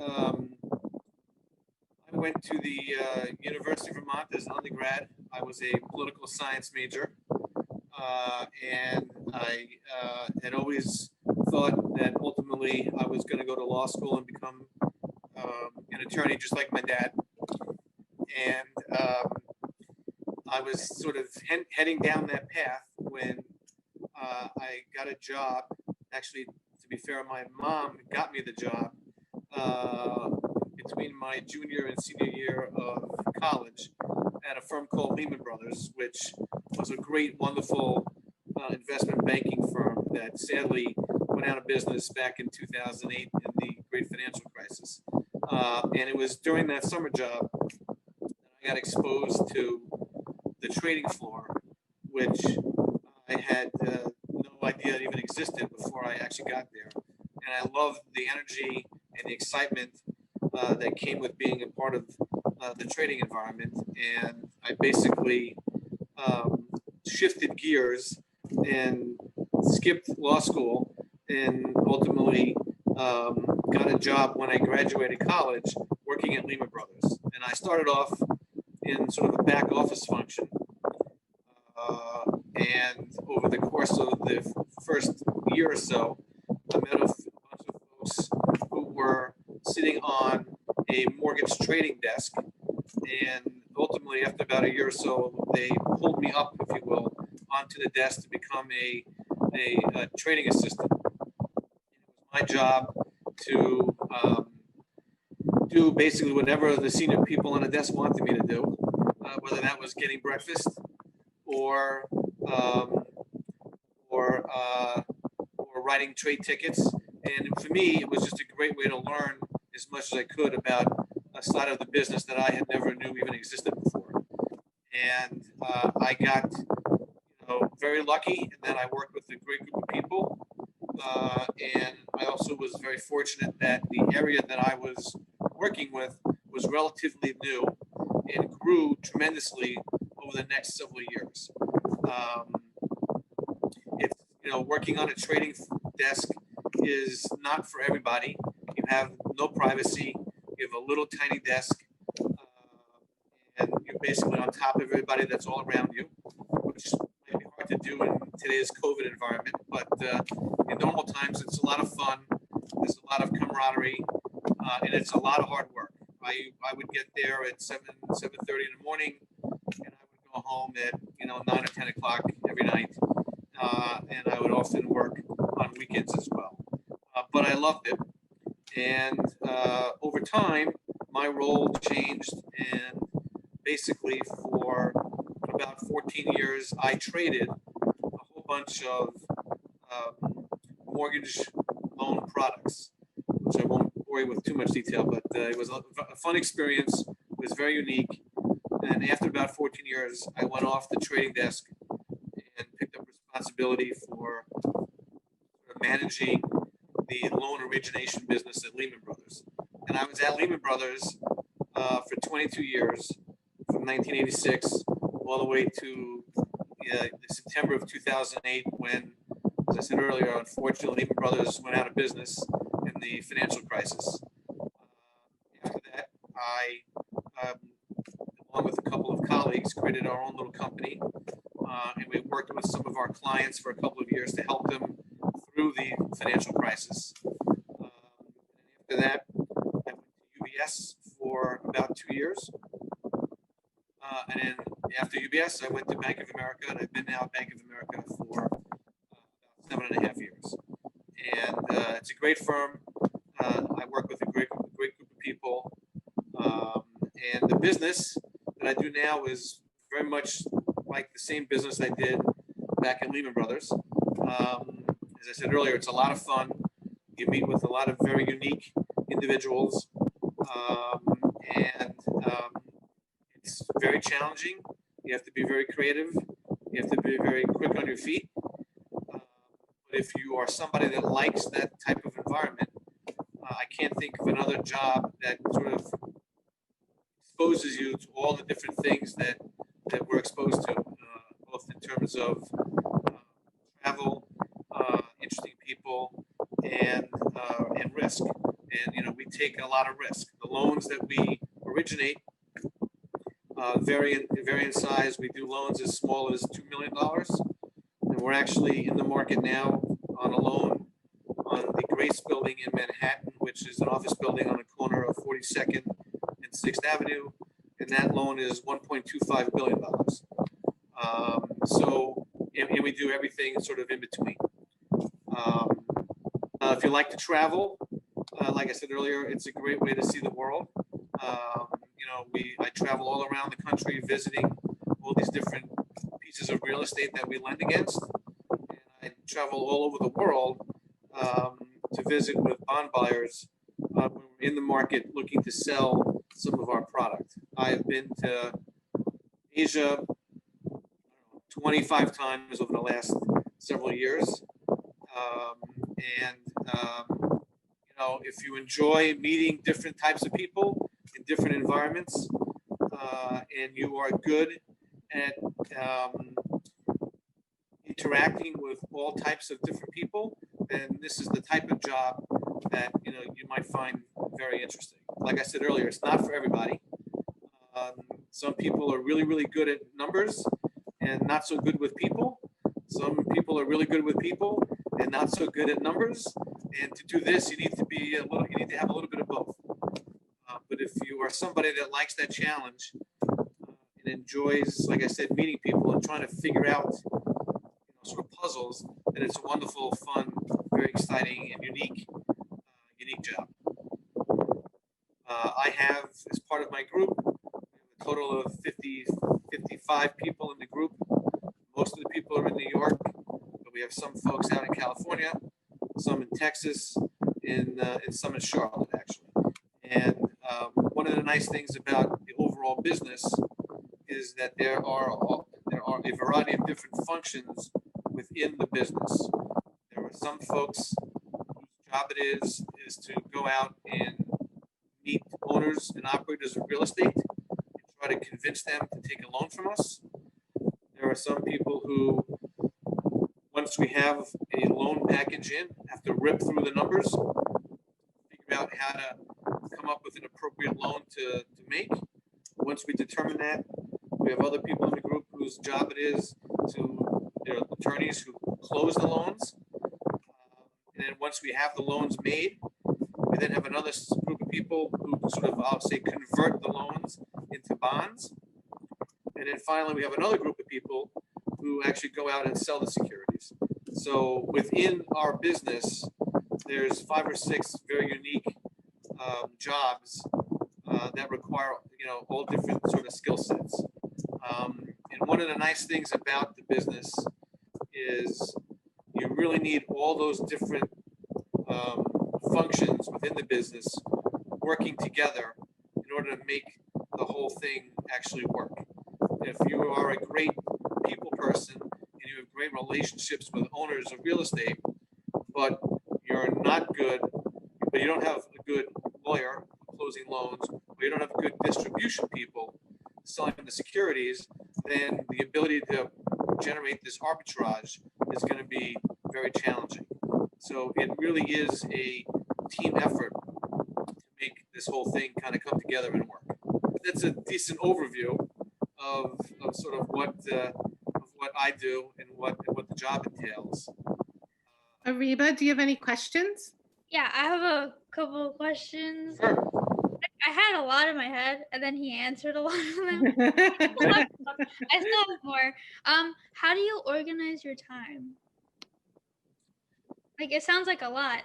went to the University of Vermont as an undergrad. I was a political science major, and I had always thought that ultimately I was going to go to law school and become an attorney, just like my dad. And I was sort of heading down that path when I got a job. Actually, to be fair, my mom got me the job between my junior and senior year of college at a firm called Lehman Brothers, which was a great, wonderful investment banking firm that sadly went out of business back in 2008 in the great financial crisis. And it was during that summer job that I got exposed to the trading floor, which I had no idea it even existed before I actually got there. And I loved the energy and the excitement that came with being a part of the trading environment. And I basically shifted gears and skipped law school and ultimately got a job when I graduated college working at Lehman Brothers. And I started off in sort of a back office function. And over the course of the first year or so, I met a bunch of folks who were sitting on a mortgage trading desk. And ultimately, after about a year or so, they pulled me up, if you will, onto the desk to become a trading assistant. It was my job to do basically whatever the senior people on the desk wanted me to do, whether that was getting breakfast or writing trade tickets. And for me, it was just a great way to learn as much as I could about a side of the business that I had never knew even existed before. And I got very lucky in that I worked with a great group of people. And I also was very fortunate that the area that I was working with was relatively new and grew tremendously over the next several years. It's, working on a trading desk is not for everybody. You have no privacy. You have a little tiny desk, and you're basically on top of everybody that's all around you, which might be hard to do in today's COVID environment. But in normal times, it's a lot of fun. There's a lot of camaraderie, and it's a lot of hard work. I would get there at 7:30 in the morning, and I would go home at 9 or 10 o'clock every night, and I would often work on weekends as well. But I loved it, and over time, my role changed, and basically for about 14 years, I traded a whole bunch of mortgage loan products, which I won't bore you with too much detail, but it was a fun experience. It was very unique. And after about 14 years, I went off the trading desk and picked up responsibility for managing the loan origination business at Lehman Brothers. And I was at Lehman Brothers for 22 years, from 1986 all the way to September of 2008, when, as I said earlier, unfortunately, Lehman Brothers went out of business in the financial crisis. After that, I, along with a couple of colleagues, created our own little company, and we worked with some of our clients for a couple of years to help them through the financial crisis. After that, I went to UBS for about 2 years. And then after UBS, I went to Bank of America, and I've been now at Bank of America for about 7.5 years. And it's a great firm. I work with a great group of people. And the business that I do now is very much like the same business I did back at Lehman Brothers. As I said earlier, it's a lot of fun. You meet with a lot of very unique individuals. It's very challenging. You have to be very creative. You have to be very quick on your feet. But if you are somebody that likes that type of environment, I can't think of another job that sort of exposes you to all the different things that we're exposed to, both in terms of travel, interesting people, and risk. And we take a lot of risk. The loans that we originate originate, vary in size. We do loans as small as $2 million. And we're actually in the market now on a loan on the Grace Building in Manhattan, which is an office building on the corner of 42nd and 6th Avenue. And that loan is $1.25 billion. And we do everything sort of in between. If you like to travel, like I said earlier, it's a great way to see the world. I travel all around the country visiting all these different pieces of real estate that we lend against. And I travel all over the world to visit with bond buyers when we're in the market looking to sell some of our product. I've been to Asia 25 times over the last several years. If you enjoy meeting different types of people in different environments, and you are good at interacting with all types of different people, then this is the type of job that you might find very interesting. Like I said earlier, it's not for everybody. Some people are really, really good at numbers and not so good with people. Some people are really good with people and not so good at numbers. And to do this, you need to have a little bit of both. But if you are somebody that likes that challenge and enjoys, like I said, meeting people and trying to figure out sort of puzzles, then it's a wonderful, fun, very exciting, and unique job. I have, as part of my group, a total of 55 people in the group. Most of the people are in New York, but we have some folks out in California, some in Texas, and some in Charlotte, actually. And one of the nice things about the overall business is that there are a variety of different functions within the business. There are some folks whose job it is to go out and meet owners and operators of real estate and try to convince them to take a loan from us. There are some people who, once we have a loan package in, have to rip through the numbers, figure out how to come up with an appropriate loan to make. Once we determine that, we have other people in the group whose job it is to, attorneys who close the loans. And then once we have the loans made, we then have another group of people who sort of, I'll say, convert the loans into bonds. And then finally, we have another group of people who actually go out and sell the securities. So within our business, there's 5 or 6 very unique jobs that require, all different sort of skill sets. And one of the nice things about the business is you really need all those different functions within the business working together in order to make the whole thing actually work. If you are a great people person and you have great relationships with owners of real estate, but you're not good, but you don't have a good lawyer closing loans, or you don't have good distribution people selling the securities, then the ability to generate this arbitrage is going to be very challenging. So it really is a team effort to make this whole thing kind of come together and work. That's a decent overview of sort of what I do and what the job entails. Ariba, do you have any questions? Yeah, I have a couple of questions. Sure. I had a lot in my head, and then he answered a lot of them. I still have more. How do you organize your time? Like, it sounds like a lot.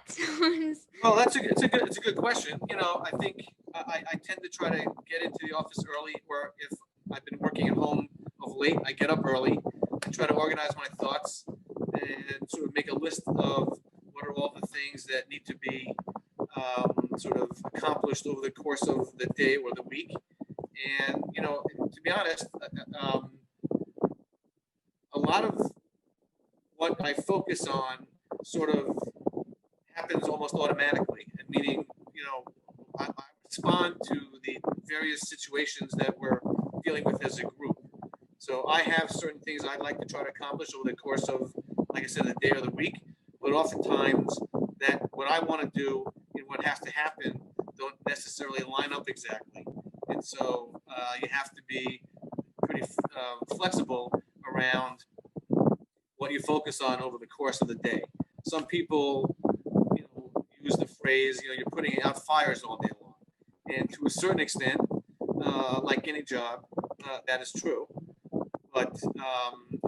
Well, it's a good question. I think I tend to try to get into the office early, or if I've been working at home of late, I get up early and try to organize my thoughts and sort of make a list of what are all the things that need to be sort of accomplished over the course of the day or the week. And, to be honest, a lot of what I focus on sort of happens almost automatically, and meaning, I respond to the various situations that we're dealing with as a group. So I have certain things I'd like to try to accomplish over the course of, like I said, the day or the week, but oftentimes that what I want to do and what has to happen don't necessarily line up exactly. And so you have to be pretty flexible around what you focus on over the course of the day. Some people, use the phrase, you're putting out fires all day long. And to a certain extent, like any job, that is true. But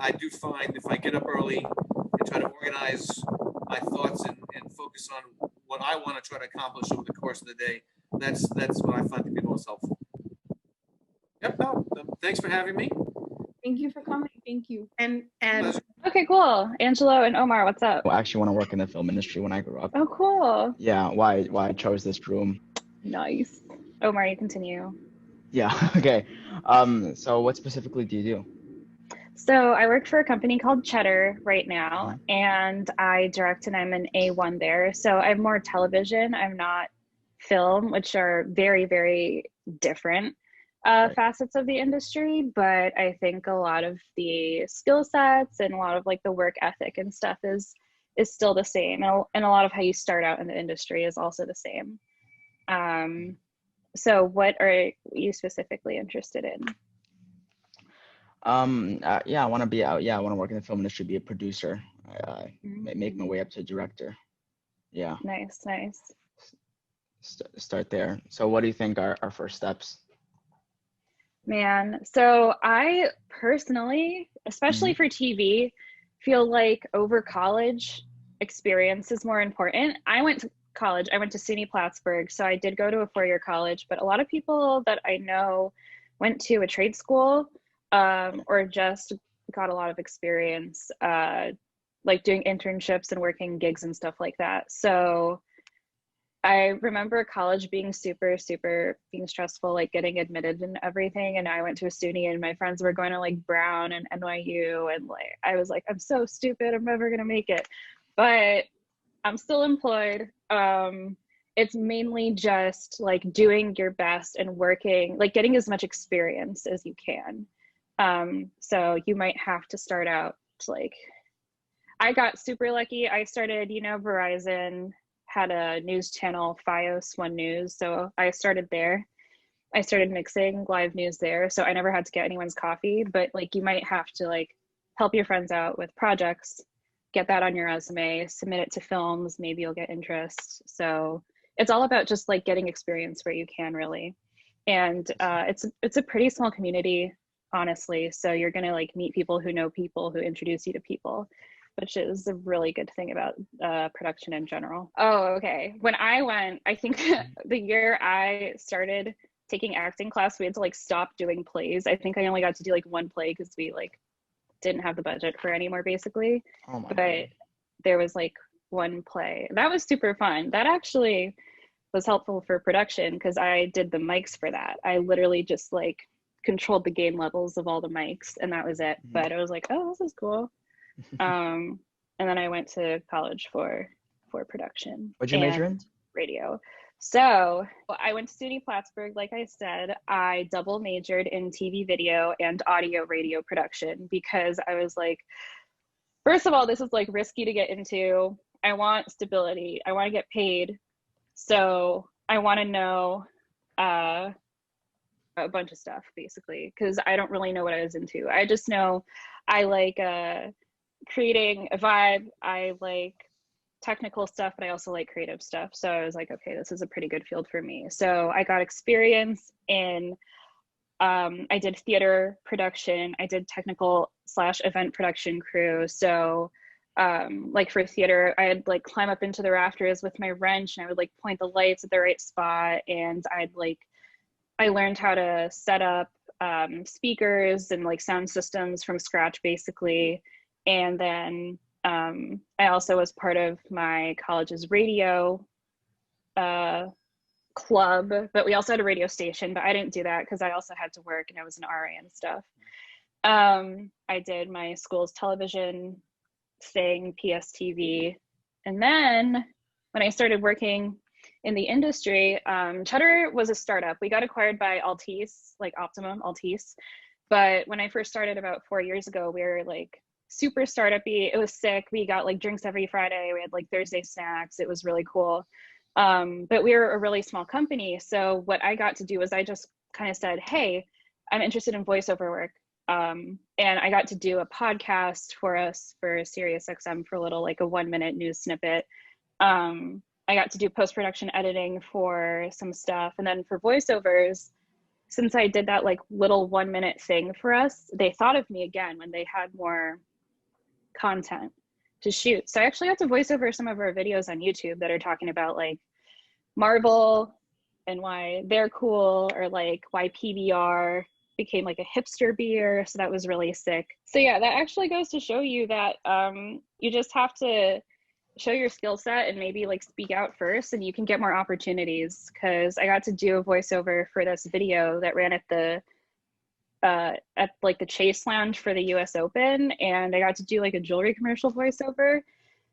I do find if I get up early and try to organize my thoughts and focus on what I want to try to accomplish over the course of the day, that's what I find to be most helpful. Yep, no, thanks for having me. Thank you for coming. Thank you. And Okay, cool. Angelo and Omar, what's up? I actually want to work in the film industry when I grew up. Oh, cool. Yeah, why I chose this room. Nice. Omar, you continue. Yeah, okay. So what specifically do you do? So I work for a company called Cheddar right now, and I direct, and I'm an A1 there. So I'm more television. I'm not film, which are very, very different facets of the industry. But I think a lot of the skill sets and a lot of like the work ethic and stuff is still the same. And a lot of how you start out in the industry is also the same. So what are you specifically interested in? Yeah, I want to work in the film industry, be a producer, make my way up to director. Yeah. Nice. Start there. So what do you think are our first steps? Man, so I personally, especially for TV, feel like over college experience is more important. I went to college, I went to SUNY Plattsburgh, so I did go to a four-year college, but a lot of people that I know went to a trade school or just got a lot of experience like doing internships and working gigs and stuff like that. So I remember college being super being stressful, like getting admitted and everything. And I went to a SUNY and my friends were going to like Brown and NYU. And like, I was like, I'm so stupid. I'm never going to make it, but I'm still employed. It's mainly just like doing your best and working, like getting as much experience as you can. So you might have to start out like, I got super lucky. I started, Verizon had a news channel, FiOS One News. So I started there. I started mixing live news there. So I never had to get anyone's coffee, but like you might have to like help your friends out with projects, get that on your resume, submit it to films, maybe you'll get interest. So it's all about just like getting experience where you can really. And it's a pretty small community, honestly. So you're gonna like meet people who know people who introduce you to people, which is a really good thing about production in general. Oh, okay. When I went, I think the year I started taking acting class, we had to like stop doing plays. I think I only got to do like one play because we like didn't have the budget for any more basically. Oh my but God. There was like one play. That was super fun. That actually was helpful for production because I did the mics for that. I literally just like controlled the gain levels of all the mics and that was it. But I was like, oh, this is cool. And then I went to college for production. What'd you major in? Radio. So I went to SUNY Plattsburgh, like I said. I double majored in TV, video, and audio radio production because I was like, first of all, this is like risky to get into. I want stability. I want to get paid. So I want to know a bunch of stuff basically because I don't really know what I was into. I just know I like creating a vibe. I like technical stuff, but I also like creative stuff. So I was like, okay, this is a pretty good field for me. So I got experience in, I did theater production. I did technical / event production crew. So like for theater, I'd like climb up into the rafters with my wrench and I would like point the lights at the right spot. And I learned how to set up speakers and like sound systems from scratch basically. And then I also was part of my college's radio club, but we also had a radio station, but I didn't do that because I also had to work and I was an RA and stuff. I did my school's television thing, PSTV. And then when I started working in the industry, Cheddar was a startup. We got acquired by Altice, like Optimum, Altice. But when I first started about 4 years ago, we were like super startup-y. It was sick. We got like drinks every Friday. We had like Thursday snacks. It was really cool. But we were a really small company. So what I got to do was I just kind of said, hey, I'm interested in voiceover work. And I got to do a podcast for us for SiriusXM for a little, like a 1-minute news snippet. I got to do post-production editing for some stuff. And then for voiceovers, since I did that like little 1-minute thing for us, they thought of me again when they had more content to shoot. So I actually got to voice over some of our videos on YouTube that are talking about like Marvel and why they're cool, or like why PBR became like a hipster beer. So that was really sick. So yeah, that actually goes to show you that you just have to show your skill set and maybe like speak out first, and you can get more opportunities. Because I got to do a voiceover for this video that ran at like the Chase Lounge for the US Open, and I got to do like a jewelry commercial voiceover.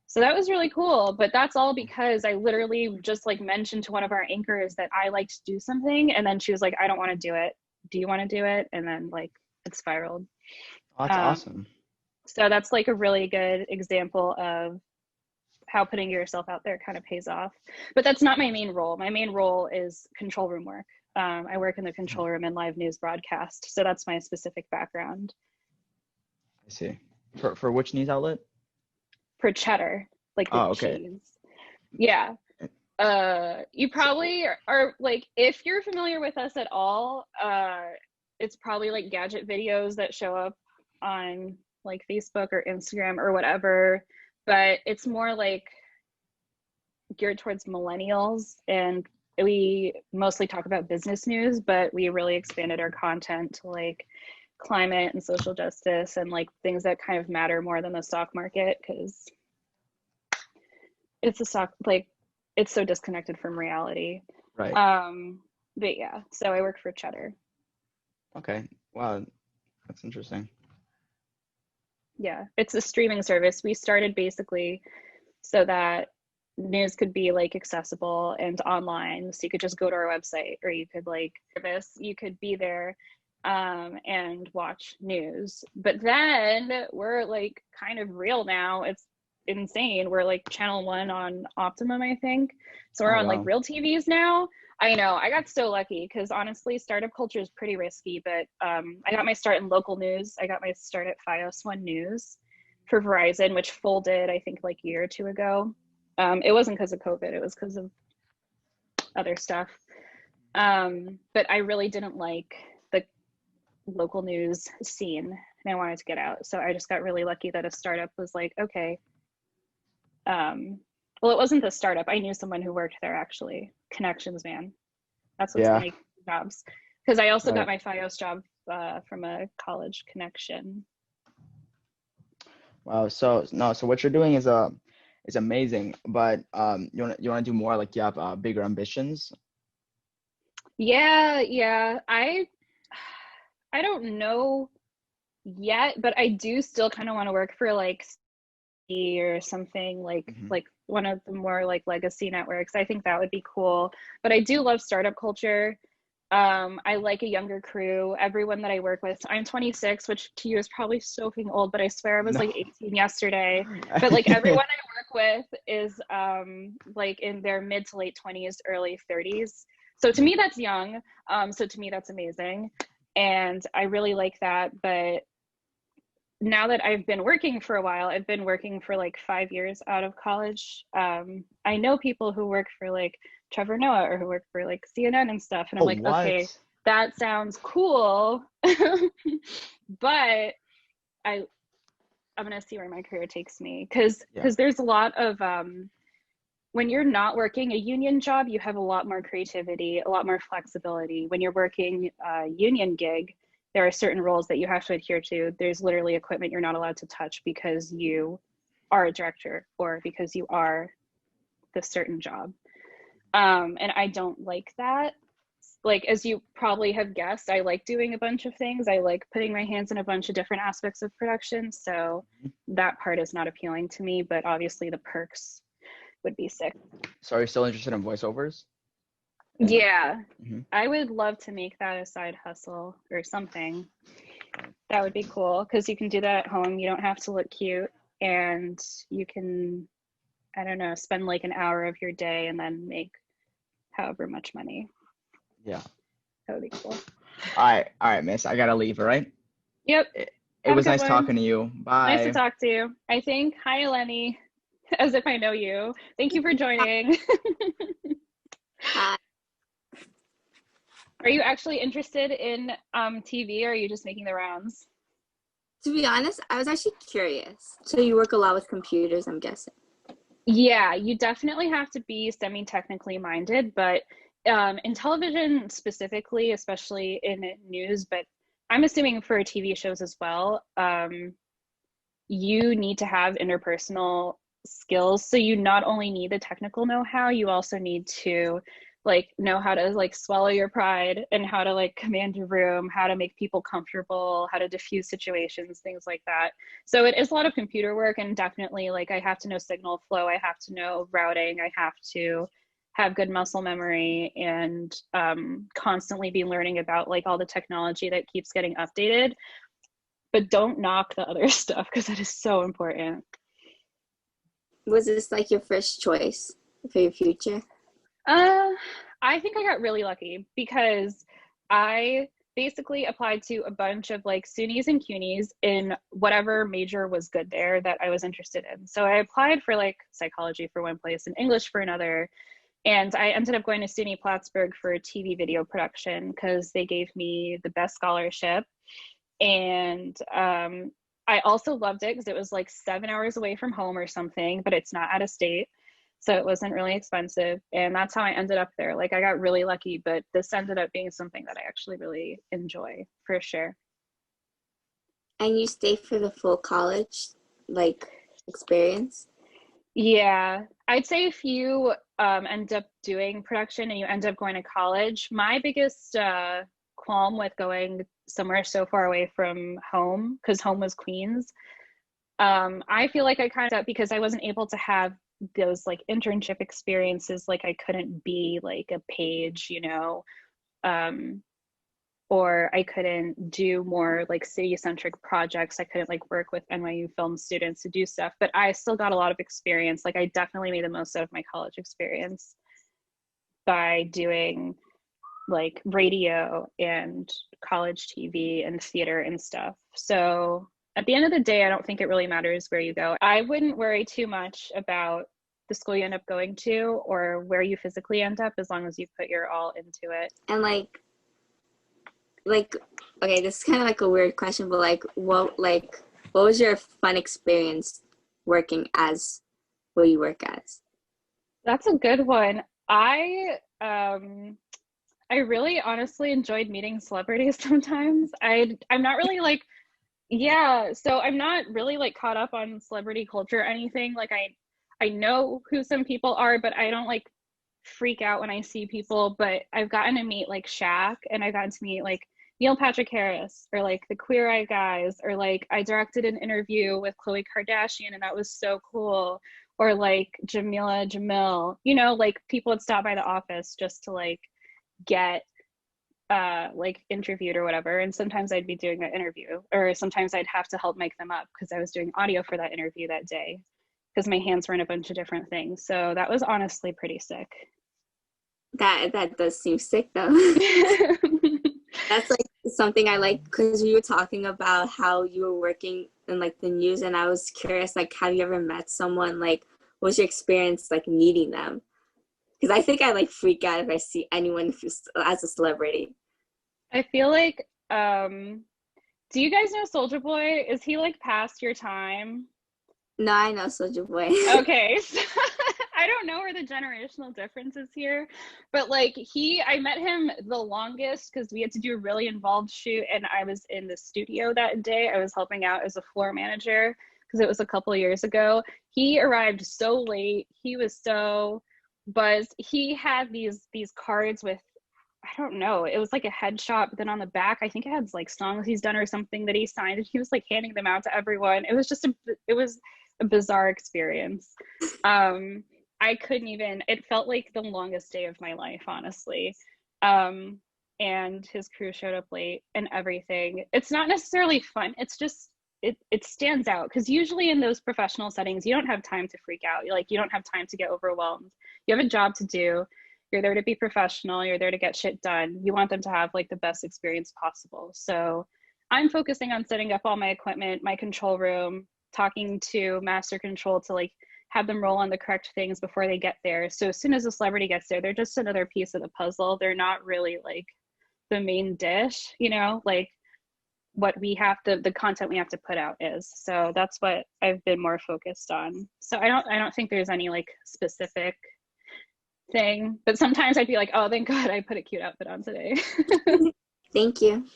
So that was really cool, but that's all because I literally just like mentioned to one of our anchors that I like to do something, and then she was like, I don't want to do it. Do you want to do it? And then like it spiraled. Oh, that's awesome. So that's like a really good example of how putting yourself out there kind of pays off. But that's not my main role. My main role is control room work. I work in the control room and live news broadcast. So that's my specific background. I see. For which news outlet? For Cheddar, like the cheese. Yeah. You probably are like, if you're familiar with us at all, it's probably like gadget videos that show up on like Facebook or Instagram or whatever, but it's more like geared towards millennials, and we mostly talk about business news, but we really expanded our content to like climate and social justice and like things that kind of matter more than the stock market, because it's a stock, like it's so disconnected from reality. Right. But yeah, so I work for Cheddar. Okay. Wow, that's interesting. Yeah, it's a streaming service. We started basically so that news could be like accessible and online. So you could just go to our website, or you could like service, you could be there and watch news. But then we're like kind of real now. It's insane. We're like channel 1 on Optimum, I think. So we're on like real TVs now. I know, I got so lucky, because honestly startup culture is pretty risky, but I got my start in local news. I got my start at FiOS 1 News for Verizon, which folded I think like a year or two ago. It wasn't because of COVID, it was because of other stuff. But I really didn't like the local news scene, and I wanted to get out. So I just got really lucky that a startup was like, okay. Well, it wasn't the startup. I knew someone who worked there actually. Connections, man. That's what's gonna make jobs. Because I also got my FiOS job from a college connection. Wow. So what you're doing is amazing, but you wanna do more, like you have bigger ambitions? Yeah. I don't know yet, but I do still kind of want to work for like or something like one of the more like legacy networks. I think that would be cool. But I do love startup culture. I like a younger crew. Everyone that I work with, I'm 26, which to you is probably so fucking old, but I swear I was like 18 yesterday. But like everyone I work with is like in their mid to late 20s, early 30s. So to me that's young. So to me that's amazing. And I really like that. But now that I've been working for a while, I've been working for like 5 years out of college. I know people who work for like Trevor Noah, or who work for like CNN and stuff. And I'm like, what? okay, that sounds cool. But I'm gonna see where my career takes me. Cause there's a lot of, when you're not working a union job, you have a lot more creativity, a lot more flexibility. When you're working a union gig, there are certain roles that you have to adhere to. There's literally equipment you're not allowed to touch because you are a director, or because you are this certain job. And I don't like that. Like, as you probably have guessed, I like doing a bunch of things. I like putting my hands in a bunch of different aspects of production. So that part is not appealing to me, but obviously the perks would be sick. So are you still interested in voiceovers? Yeah, I would love to make that a side hustle or something. That would be cool, because you can do that at home. You don't have to look cute, and you can, I don't know, spend like an hour of your day and then make however much money. Yeah. That would be cool. All right, miss. I gotta leave, all right? Yep. It Have a was good nice one. talking to you. Nice to Bye. talk to you. I think, hi, Eleni, as if I know you. Thank you for joining. Hi. Are you actually interested in TV, or are you just making the rounds? To be honest, I was actually curious. So you work a lot with computers, I'm guessing. Yeah, you definitely have to be semi-technically minded, but in television specifically, especially in news, but I'm assuming for TV shows as well, you need to have interpersonal skills. So you not only need the technical know-how, you also need to like know how to like swallow your pride and how to like command a room, how to make people comfortable, how to diffuse situations, things like that. So it is a lot of computer work, and definitely like I have to know signal flow, I have to know routing, I have to have good muscle memory, and constantly be learning about like all the technology that keeps getting updated. But don't knock the other stuff because that is so important. Was this like your first choice for your future? I think I got really lucky because I basically applied to a bunch of like SUNYs and CUNYs in whatever major was good there that I was interested in. So I applied for like psychology for one place and English for another. And I ended up going to SUNY Plattsburgh for TV video production because they gave me the best scholarship. And I also loved it because it was like 7 hours away from home or something, but it's not out of state. So it wasn't really expensive. And that's how I ended up there. Like I got really lucky, but this ended up being something that I actually really enjoy for sure. And you stay for the full college like experience? Yeah, I'd say if you end up doing production and you end up going to college, my biggest qualm with going somewhere so far away from home, because home was Queens, I feel like I kind of, because I wasn't able to have those like internship experiences, like I couldn't be like a page, you know, or I couldn't do more like city-centric projects. I couldn't like work with NYU film students to do stuff, but I still got a lot of experience. Like I definitely made the most out of my college experience by doing like radio and college TV and theater and stuff. So at the end of the day, I don't think it really matters where you go. I wouldn't worry too much about the school you end up going to or where you physically end up, as long as you put your all into it. And like okay, this is kind of like a weird question, but what was your fun experience working as what you work as? That's a good one. I really honestly enjoyed meeting celebrities sometimes. I'm not really like, yeah, so I'm not really like caught up on celebrity culture or anything. Like I know who some people are, but I don't like freak out when I see people. But I've gotten to meet like Shaq, and I've gotten to meet like Neil Patrick Harris, or like the Queer Eye guys, or like I directed an interview with Khloe Kardashian and that was so cool. Or like Jamila Jamil, you know, like people would stop by the office just to like get like interviewed or whatever. And sometimes I'd be doing an interview, or sometimes I'd have to help mic them up because I was doing audio for that interview that day because my hands were in a bunch of different things. So that was honestly pretty sick. That does seem sick though. That's like something I like, because you were talking about how you were working in like the news, and I was curious, like, have you ever met someone? Like, what was your experience like meeting them? Because I think I like freak out if I see anyone as a celebrity. I feel like, do you guys know Soulja Boy? Is he like past your time? No, I know Soulja Boy. Okay, so I don't know where the generational difference is here, but like I met him the longest because we had to do a really involved shoot, and I was in the studio that day. I was helping out as a floor manager because it was a couple of years ago. He arrived so late. He was so buzzed. He had these cards with, I don't know, it was like a headshot, but then on the back, I think it had like songs he's done or something that he signed, and he was like handing them out to everyone. It was just it was a bizarre experience. I couldn't even, it felt like the longest day of my life, honestly. And his crew showed up late and everything. It's not necessarily fun. It's just, it stands out because usually in those professional settings, you don't have time to freak out. Like, you don't have time to get overwhelmed. You have a job to do. You're there to be professional. You're there to get shit done. You want them to have like the best experience possible. So I'm focusing on setting up all my equipment, my control room, talking to master control to like have them roll on the correct things before they get there. So as soon as a celebrity gets there, they're just another piece of the puzzle. They're not really like the main dish, you know, like what we have to, the content we have to put out is. So that's what I've been more focused on. So I don't think there's any like specific thing, but sometimes I'd be like, oh, thank God I put a cute outfit on today. Thank you.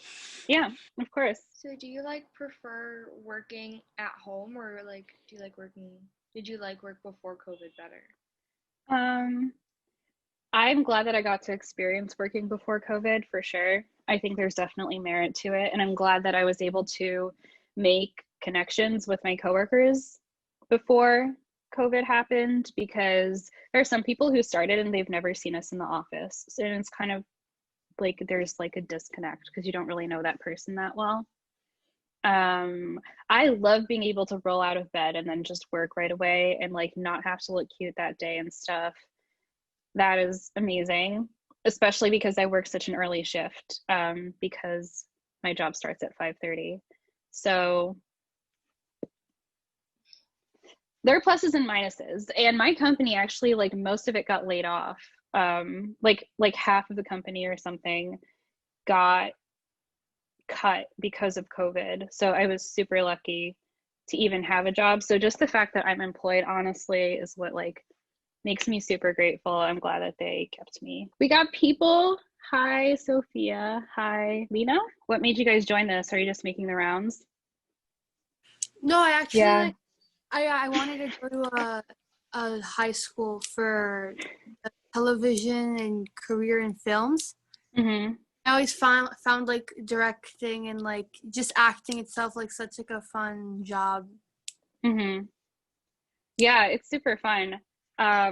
Yeah, of course. So do you like prefer working at home, or like do you like working, did you like work before COVID better? I'm glad that I got to experience working before COVID for sure. I think there's definitely merit to it. And I'm glad that I was able to make connections with my coworkers before COVID happened, because there are some people who started and they've never seen us in the office. So it's kind of like there's like a disconnect because you don't really know that person that well. I love being able to roll out of bed and then just work right away and like not have to look cute that day and stuff. That is amazing, especially because I work such an early shift, because my job starts at 5:30. So there are pluses and minuses. And my company actually, like most of it got laid off. Like half of the company or something got cut because of COVID. So I was super lucky to even have a job. So just the fact that I'm employed, honestly, is what like makes me super grateful. I'm glad that they kept me. We got people. Hi, Sophia. Hi, Lena. What made you guys join this? Are you just making the rounds? No, I actually Yeah. I wanted to go to a high school for television and career in films. Mm-hmm. I always found like directing and like just acting itself like such like a fun job. Mm-hmm. Yeah, it's super fun. I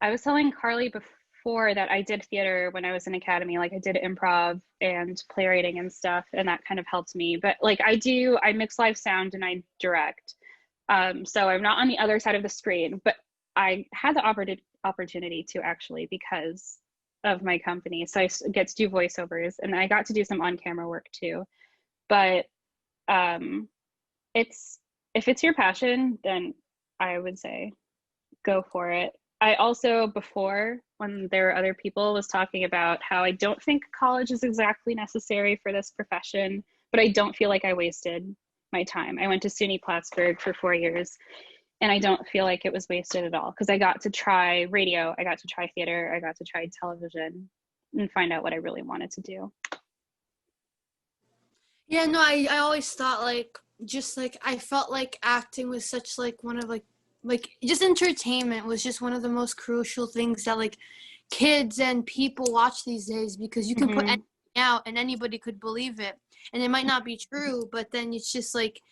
was telling Carly before that I did theater when I was in academy. Like I did improv and playwriting and stuff, and that kind of helped me. But like I mix live sound and I direct. So I'm not on the other side of the screen, but I had the opportunity to actually because of my company. So I get to do voiceovers, and I got to do some on-camera work too. But if it's your passion, then I would say go for it. I also, before, when there were other people, was talking about how I don't think college is exactly necessary for this profession, but I don't feel like I wasted my time. I went to SUNY Plattsburgh for 4 years, and I don't feel like it was wasted at all because I got to try radio, I got to try theater, I got to try television and find out what I really wanted to do. Yeah, no, I always thought like just like I felt like acting was such like one of like just entertainment was just one of the most crucial things that like kids and people watch these days, because you can put anything out and anybody could believe it, and it might not be true, but then it's just like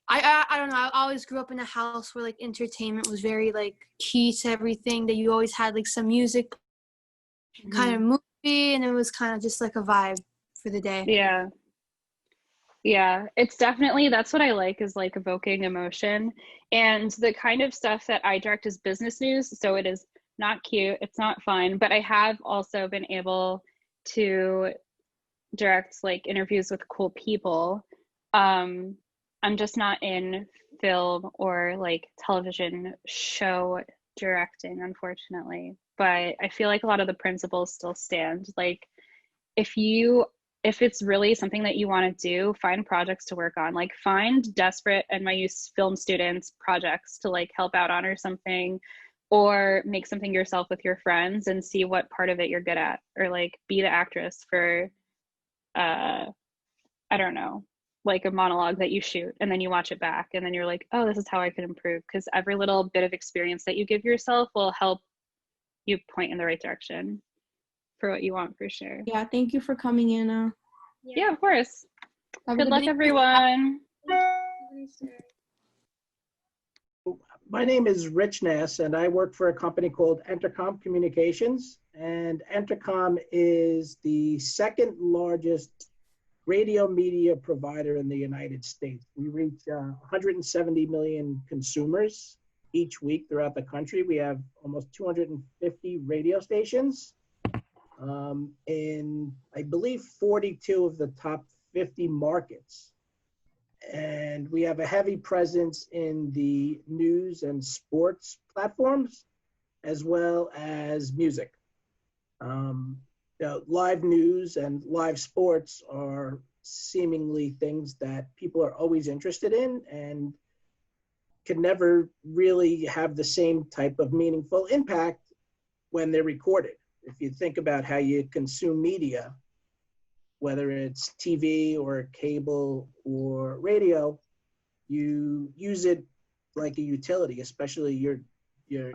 I don't know, I always grew up in a house where like entertainment was very like key to everything, that you always had like some music kind of movie, and it was kind of just like a vibe for the day. Yeah, it's definitely, that's what I like, is like evoking emotion. And the kind of stuff that I direct is business news, so it is not cute, it's not fun, but I have also been able to direct like interviews with cool people. I'm just not in film or like television show directing, unfortunately, but I feel like a lot of the principles still stand. Like if it's really something that you want to do, find projects to work on. Like find desperate NYU film students projects to like help out on or something, or make something yourself with your friends and see what part of it you're good at, or like be the actress for I don't know, like a monologue that you shoot, and then you watch it back and then you're like, oh, this is how I could improve, because every little bit of experience that you give yourself will help you point in the right direction for what you want, for sure. Yeah, thank you for coming in. Yeah, of course. Have a Good good luck, day. everyone. My name is Rich Ness, and I work for a company called Entercom Communications. And Entercom is the second largest radio media provider in the United States. We reach 170 million consumers each week throughout the country. We have almost 250 radio stations in, I believe, 42 of the top 50 markets. And we have a heavy presence in the news and sports platforms, as well as music. Live news and live sports are seemingly things that people are always interested in and can never really have the same type of meaningful impact when they're recorded. If you think about how you consume media, whether it's TV or cable or radio, you use it like a utility, especially your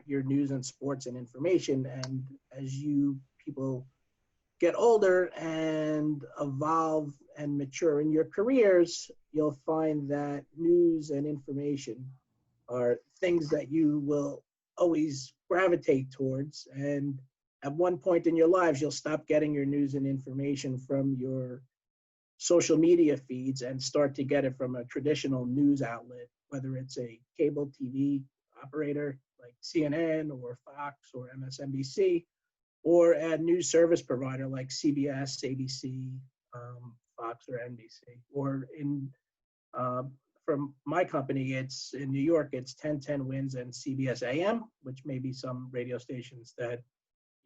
news and sports and information. And as you people get older and evolve and mature in your careers, you'll find that news and information are things that you will always gravitate towards. And at one point in your lives, you'll stop getting your news and information from your social media feeds and start to get it from a traditional news outlet, whether it's a cable TV operator like CNN or Fox or MSNBC, or a news service provider like CBS, ABC, Fox, or NBC. Or from my company, it's in New York, it's 1010 Wins and CBS AM, which may be some radio stations that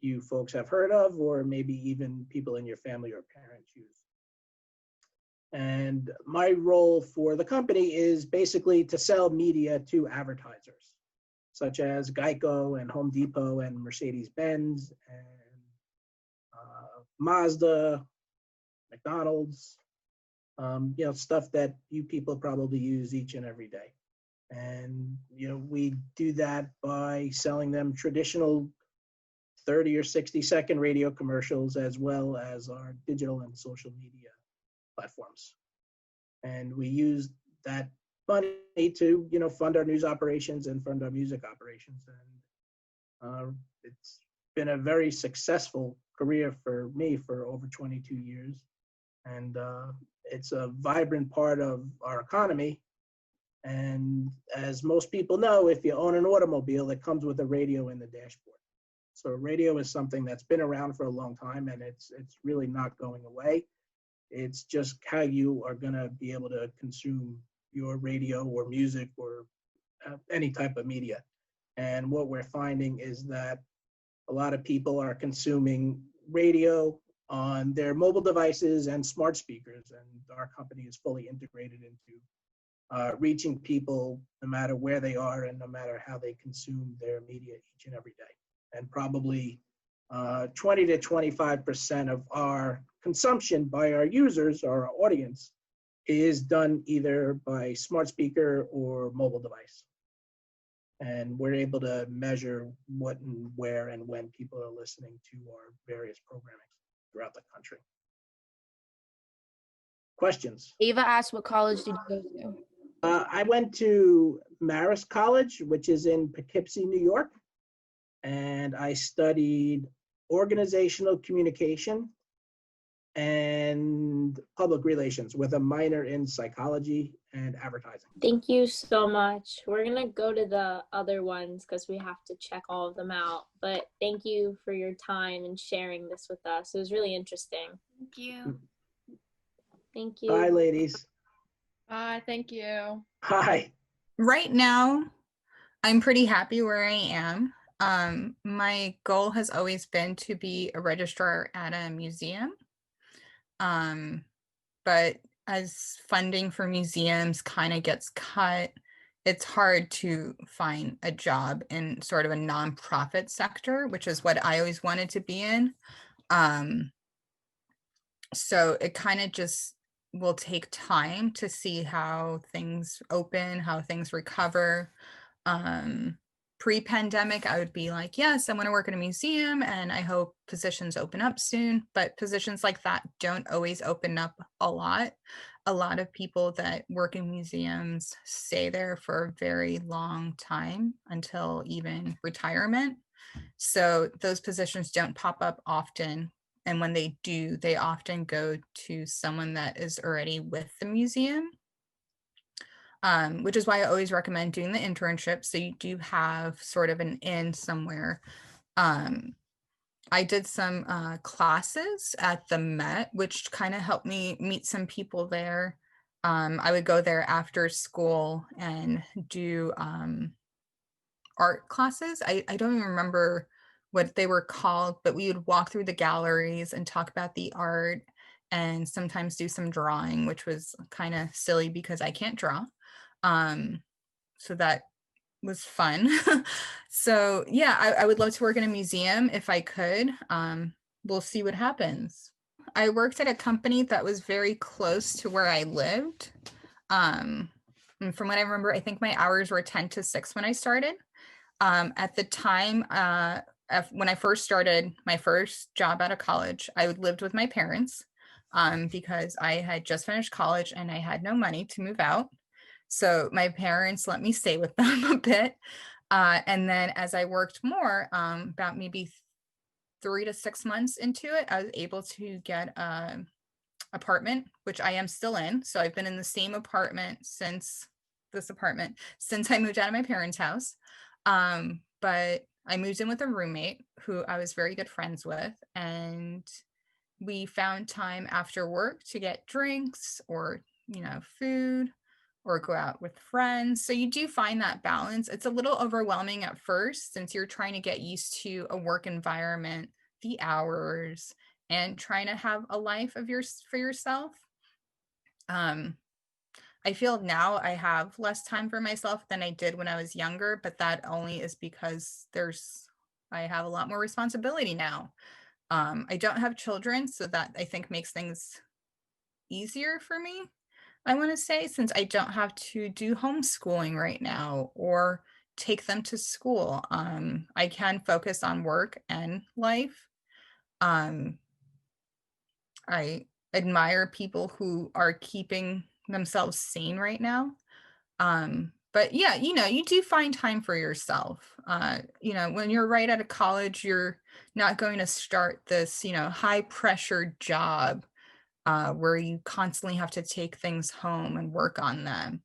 you folks have heard of, or maybe even people in your family or parents use. And my role for the company is basically to sell media to advertisers, such as Geico and Home Depot and Mercedes-Benz and Mazda, McDonald's, stuff that you people probably use each and every day. And, we do that by selling them traditional 30 or 60-second radio commercials, as well as our digital and social media platforms. And we use that money to, fund our news operations and fund our music operations. And it's been a very successful career for me for over 22 years. And it's a vibrant part of our economy. And as most people know, if you own an automobile, it comes with a radio in the dashboard. So radio is something that's been around for a long time, and it's really not going away. It's just how you are going to be able to consume your radio or music or any type of media. And what we're finding is that a lot of people are consuming radio on their mobile devices and smart speakers, and our company is fully integrated into reaching people no matter where they are and no matter how they consume their media each and every day. And probably 20 to 25% of our consumption by our users, or our audience, is done either by smart speaker or mobile device. And we're able to measure what and where and when people are listening to our various programming throughout the country. Questions? Ava asked, what college did you go to? I went to Marist College, which is in Poughkeepsie, New York. And I studied organizational communication and public relations with a minor in psychology and advertising. Thank you so much. We're going to go to the other ones because we have to check all of them out. But thank you for your time and sharing this with us. It was really interesting. Thank you. Thank you. Bye, ladies. Bye, thank you. Hi. Right now, I'm pretty happy where I am. My goal has always been to be a registrar at a museum. But as funding for museums kind of gets cut, it's hard to find a job in sort of a nonprofit sector, which is what I always wanted to be in. So it kind of just will take time to see how things open, how things recover. Pre-pandemic, I would be like, yes, I want to work in a museum and I hope positions open up soon, but positions like that don't always open up a lot. A lot of people that work in museums stay there for a very long time until even retirement. So those positions don't pop up often. And when they do, they often go to someone that is already with the museum. which is why I always recommend doing the internship. So you do have sort of an in somewhere. I did some classes at the Met, which kind of helped me meet some people there. I would go there after school and do art classes. I don't even remember what they were called, but we would walk through the galleries and talk about the art and sometimes do some drawing, which was kind of silly because I can't draw. So that was fun. So yeah, I would love to work in a museum if I could. We'll see what happens. I worked at a company that was very close to where I lived. And from what I remember, I think my hours were 10 to 6 when I started. At the time, when I first started my first job out of college, I lived with my parents because I had just finished college and I had no money to move out. So my parents let me stay with them a bit. And then as I worked more, about maybe 3 to 6 months into it, I was able to get an apartment, which I am still in. So I've been in the same apartment since I moved out of my parents' house. But I moved in with a roommate who I was very good friends with, and we found time after work to get drinks or, food or go out with friends. So you do find that balance. It's a little overwhelming at first since you're trying to get used to a work environment, the hours, and trying to have a life for yourself. I feel now I have less time for myself than I did when I was younger, but that only is because I have a lot more responsibility now. I don't have children, so that I think makes things easier for me. I want to say, since I don't have to do homeschooling right now or take them to school, I can focus on work and life. I admire people who are keeping themselves sane right now. But yeah, you do find time for yourself. When you're right out of college, you're not going to start this, high pressure job where you constantly have to take things home and work on them.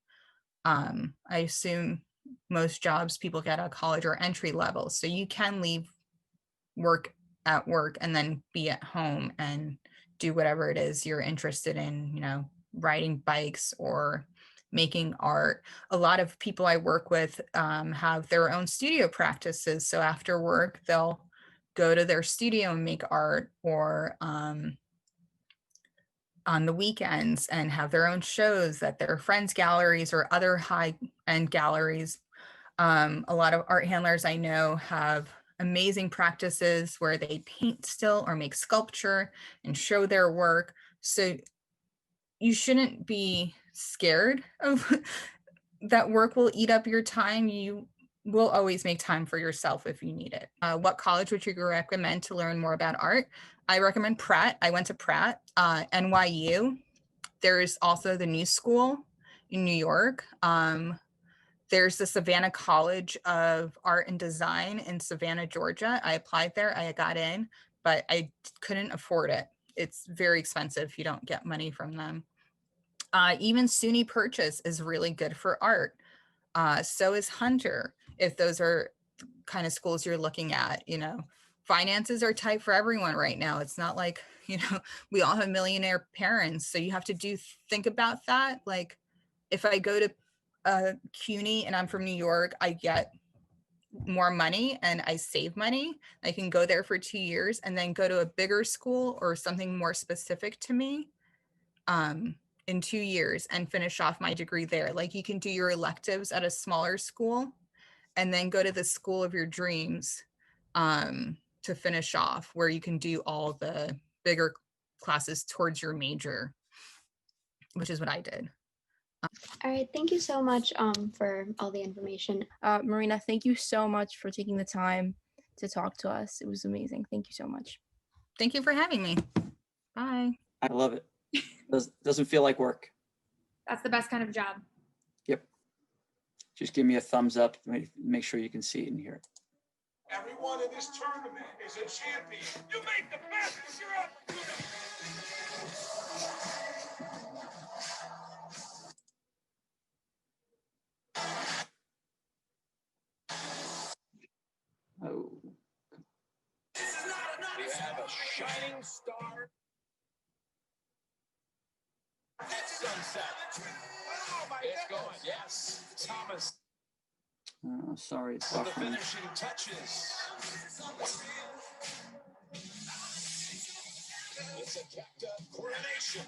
I assume most jobs people get out of college are entry level, so you can leave work at work and then be at home and do whatever it is you're interested in, riding bikes or making art. A lot of people I work with have their own studio practices. So after work, they'll go to their studio and make art, or on the weekends and have their own shows at their friends' galleries or other high-end galleries. A lot of art handlers I know have amazing practices where they paint still or make sculpture and show their work. So you shouldn't be scared of that work will eat up your time. You will always make time for yourself if you need it. What college would you recommend to learn more about art? I recommend Pratt. I went to Pratt, NYU. There's also the New School in New York. There's the Savannah College of Art and Design in Savannah, Georgia. I applied there, I got in, but I couldn't afford it. It's very expensive if you don't get money from them. Even SUNY Purchase is really good for art. So is Hunter, if those are kind of schools you're looking at. Finances are tight for everyone right now. It's not like, we all have millionaire parents. So you have to think about that. Like if I go to CUNY and I'm from New York, I get more money and I save money. I can go there for 2 years and then go to a bigger school or something more specific to me in 2 years and finish off my degree there. Like you can do your electives at a smaller school and then go to the school of your dreams to finish off, where you can do all the bigger classes towards your major, which is what I did. All right, thank you so much for all the information. Marina, thank you so much for taking the time to talk to us. It was amazing. Thank you so much. Thank you for having me. Bye. I love it. Doesn't feel like work. That's the best kind of job. Yep. Just give me a thumbs up. Make sure you can see it and hear it. Everyone in this tournament is a champion. You make the best. You're up. shining star at sunset. Oh my it's goodness. Going, yes. Thomas. Sorry, it's For the buffering. finishing touches. It's a kept up coronation.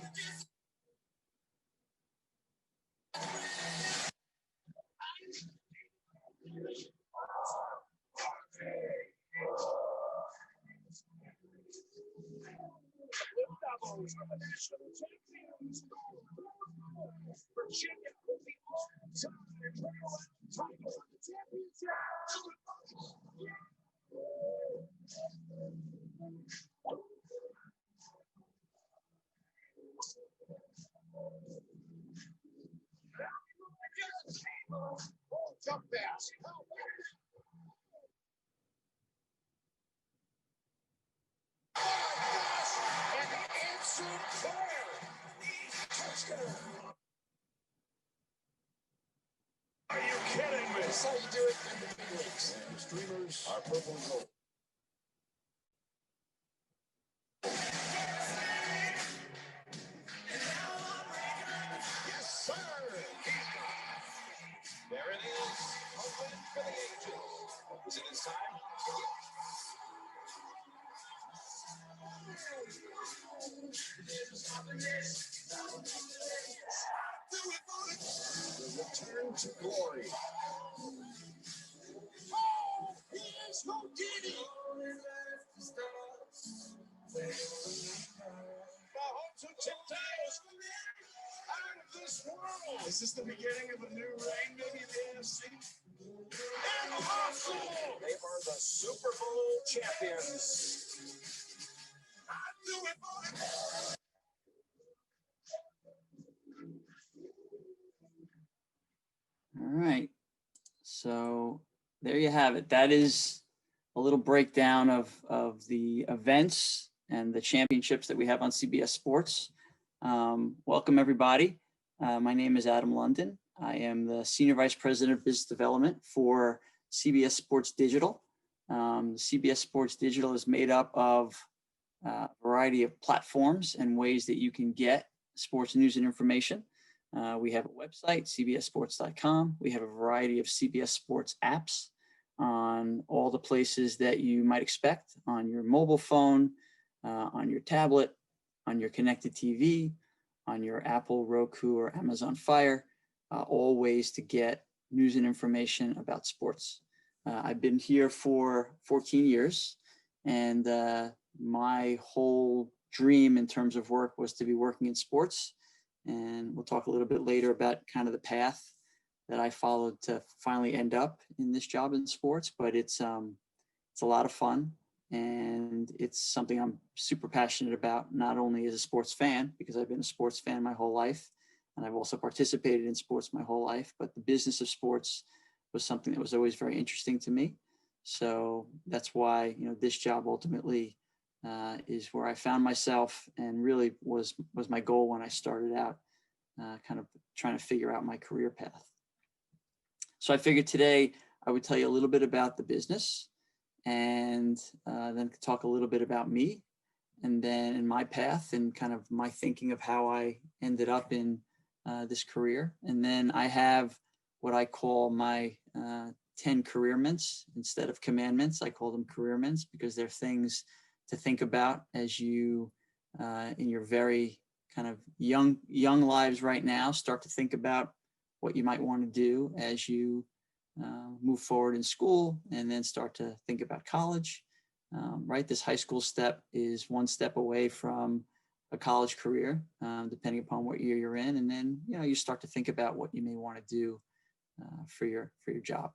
Virginia with the all-time title championship. Jump pass. And the answer prayer. Touchdown. Are you kidding me? That's how you do it in the big leagues. And the streamers are purple and gold. Yes, sir. There it is. Open for the ages. Is it his time? The return to glory. Oh, he is Houdini. Mahomes who tiptoes out of this world. Is this the beginning of a new reign, maybe in the NFC? And Hustle! They are the Super Bowl champions. I do it, boy. All right. So there you have it. That is a little breakdown of the events and the championships that we have on CBS Sports. Welcome, everybody. My name is Adam London. I am the Senior Vice President of Business Development for CBS Sports Digital. CBS Sports Digital is made up of a variety of platforms and ways that you can get sports news and information. We have a website, cbssports.com. We have a variety of CBS Sports apps on all the places that you might expect, on your mobile phone, on your tablet, on your connected TV, on your Apple, Roku, or Amazon Fire, all ways to get news and information about sports. I've been here for 14 years, and my whole dream in terms of work was to be working in sports. And we'll talk a little bit later about kind of the path that I followed to finally end up in this job in sports. But it's a lot of fun, and it's something I'm super passionate about, not only as a sports fan, because I've been a sports fan my whole life, and I've also participated in sports my whole life, but the business of sports was something that was always very interesting to me. So that's why, this job ultimately is where I found myself, and really was my goal when I started out, kind of trying to figure out my career path. So I figured today I would tell you a little bit about the business, and then talk a little bit about me, and then in my path and kind of my thinking of how I ended up in this career. And then I have what I call my 10 careerments instead of commandments. I call them careerments because they're things to think about as you, in your very kind of young lives right now, start to think about what you might want to do as you move forward in school, and then start to think about college. Right, this high school step is one step away from a college career, depending upon what year you're in, and then you start to think about what you may want to do for your job.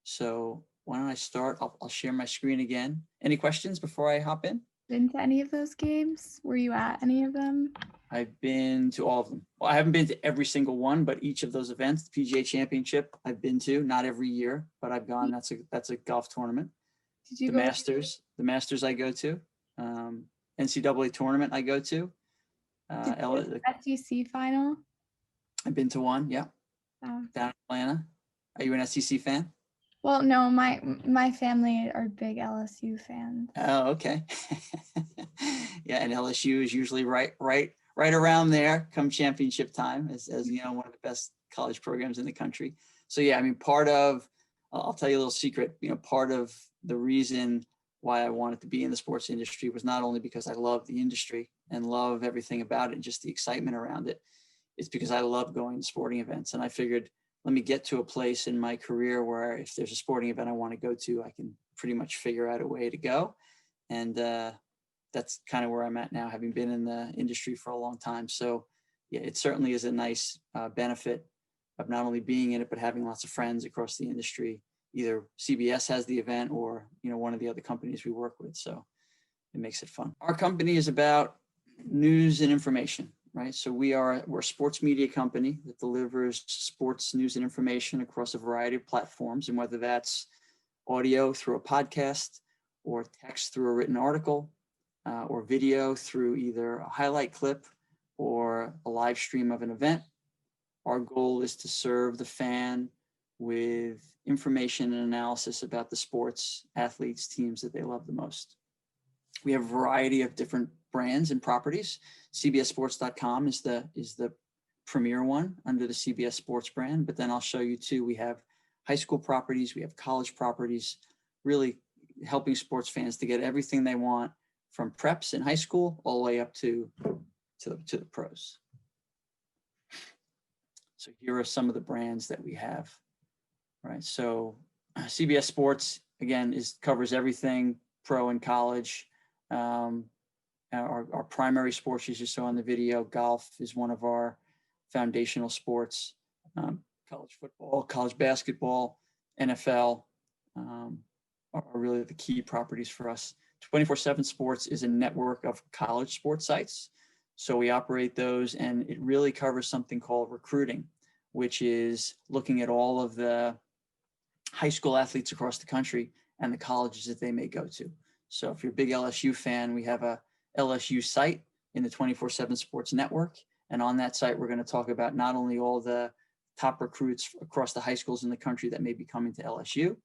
So why don't I start? I'll share my screen again. Any questions before I hop in? Been to any of those games? Were you at any of them? I've been to all of them. Well, I haven't been to every single one, but each of those events, the PGA Championship, I've been to. Not every year, but I've gone. That's a golf tournament. Did you the Masters I go to. NCAA tournament I go to. Did you go to the SEC final? I've been to one. Yeah. Oh. Down in Atlanta. Are you an SEC fan? Well, no, my family are big LSU fans. Oh, okay. Yeah, and LSU is usually right around there come championship time, as you know, one of the best college programs in the country. So yeah, I mean, I'll tell you a little secret. You know, part of the reason why I wanted to be in the sports industry was not only because I love the industry and love everything about it, and just the excitement around it. It's because I love going to sporting events, and I figured, let me get to a place in my career where if there's a sporting event I want to go to, I can pretty much figure out a way to go. And that's kind of where I'm at now, having been in the industry for a long time. So yeah, it certainly is a nice benefit of not only being in it, but having lots of friends across the industry. Either CBS has the event or, you know, one of the other companies we work with. So it makes it fun. Our company is about news and information, right? So we're a sports media company that delivers sports news and information across a variety of platforms. And whether that's audio through a podcast, or text through a written article, or video through either a highlight clip or a live stream of an event, our goal is to serve the fan with information and analysis about the sports, athletes, teams that they love the most. We have a variety of different brands and properties. CBSSports.com is the premier one under the CBS Sports brand, but then I'll show you too, we have high school properties, we have college properties, really helping sports fans to get everything they want from preps in high school all the way up to the pros. So here are some of the brands that we have, right? So CBS Sports, again, covers everything pro and college. Our primary sports, as you saw in the video, golf is one of our foundational sports. College football, college basketball, NFL are really the key properties for us. 24/7 Sports is a network of college sports sites. So we operate those, and it really covers something called recruiting, which is looking at all of the high school athletes across the country and the colleges that they may go to. So if you're a big LSU fan, we have a LSU site in the 24/7 Sports network. And on that site, we're going to talk about not only all the top recruits across the high schools in the country that may be coming to LSU,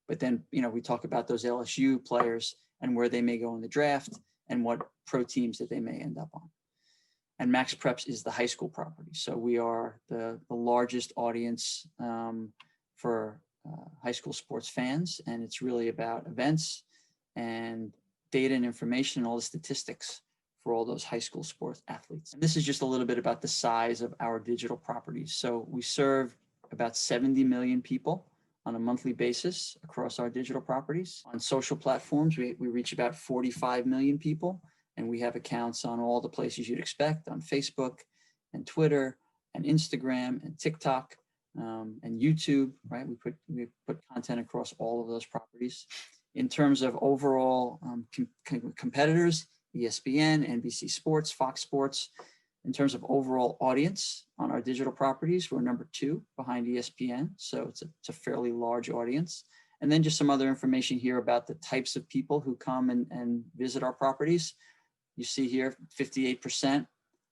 but then, you know, we talk about those LSU players and where they may go in the draft and what pro teams that they may end up on. And Max Preps is the high school property. So we are the largest audience for high school sports fans. And it's really about events and data and information, all the statistics for all those high school sports athletes. And this is just a little bit about the size of our digital properties. So we serve about 70 million people on a monthly basis across our digital properties. On social platforms, we reach about 45 million people, and we have accounts on all the places you'd expect, on Facebook and Twitter and Instagram and TikTok and YouTube, right? We put content across all of those properties. In terms of overall competitors, ESPN, NBC Sports, Fox Sports. In terms of overall audience on our digital properties, we're number 2 behind ESPN. So it's a fairly large audience. And then just some other information here about the types of people who come and visit our properties. You see here, 58%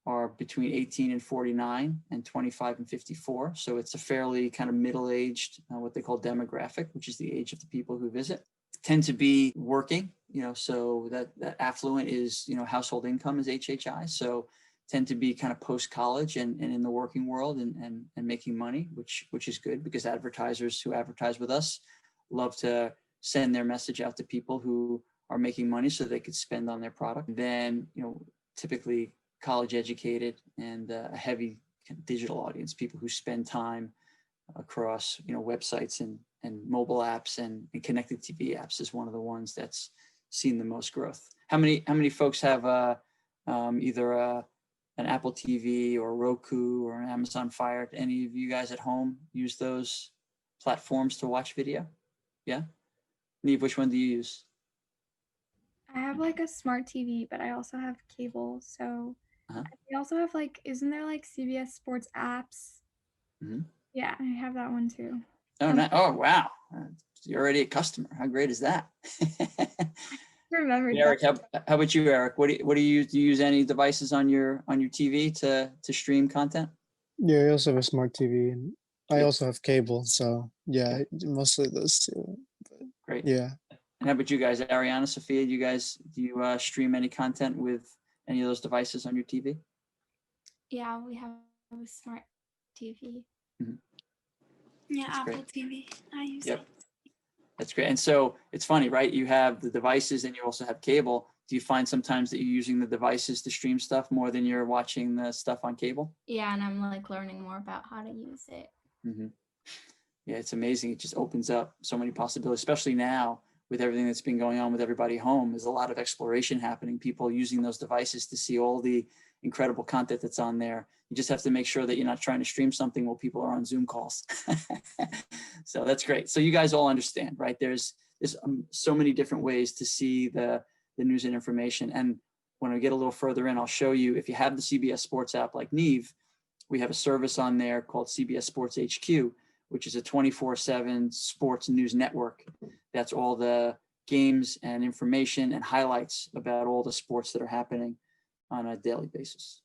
are between 18 and 49 and 25 and 54. So it's a fairly kind of middle-aged, what they call demographic, which is the age of the people who visit. Tend to be working, you know, so that affluent is, you know, household income is HHI. So tend to be kind of post-college and in the working world and making money, which is good because advertisers who advertise with us love to send their message out to people who are making money so they could spend on their product. Then, you know, typically college educated and a heavy digital audience, people who spend time across, you know, websites and mobile apps and connected TV apps is one of the ones that's seen the most growth. How many folks have either an Apple TV or Roku or an Amazon Fire? Do any of you guys at home use those platforms to watch video? Yeah? Neve, which one do you use? I have like a smart TV, but I also have cable. So I also have like, isn't there like CBS Sports apps? Mm-hmm. Yeah, I have that one too. Oh, oh wow. You're already a customer. How great is that? Remember Eric, how about you, Eric? What do you use? Do you use any devices on your TV to stream content? Yeah, I also have a smart TV, and I also have cable, so yeah, mostly those two. But Great. yeah. And how about you guys, Ariana, Sophia? Do you stream any content with any of those devices on your TV? Yeah, we have a smart TV. Mhm. Yeah, That's Apple great. TV. I use Yep. it. That's great. And so it's funny, right? You have the devices and you also have cable. Do you find sometimes that you're using the devices to stream stuff more than you're watching the stuff on cable? Yeah, and I'm like learning more about how to use it. Mm-hmm. Yeah, it's amazing. It just opens up so many possibilities, especially now with everything that's been going on with everybody home. There's a lot of exploration happening, people using those devices to see all the incredible content that's on there. You just have to make sure that you're not trying to stream something while people are on Zoom calls. So that's great. So you guys all understand, right? There's so many different ways to see the news and information. And when I get a little further in, I'll show you, if you have the CBS Sports app like Neve, we have a service on there called CBS Sports HQ, which is a 24/7 sports news network. That's all the games and information and highlights about all the sports that are happening on a daily basis.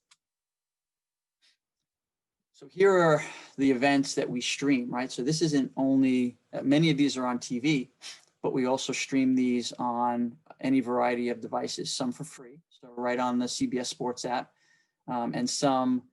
So here are the events that we stream, right? So this isn't only, many of these are on TV, but we also stream these on any variety of devices, some for free, so right on the CBS Sports app, and some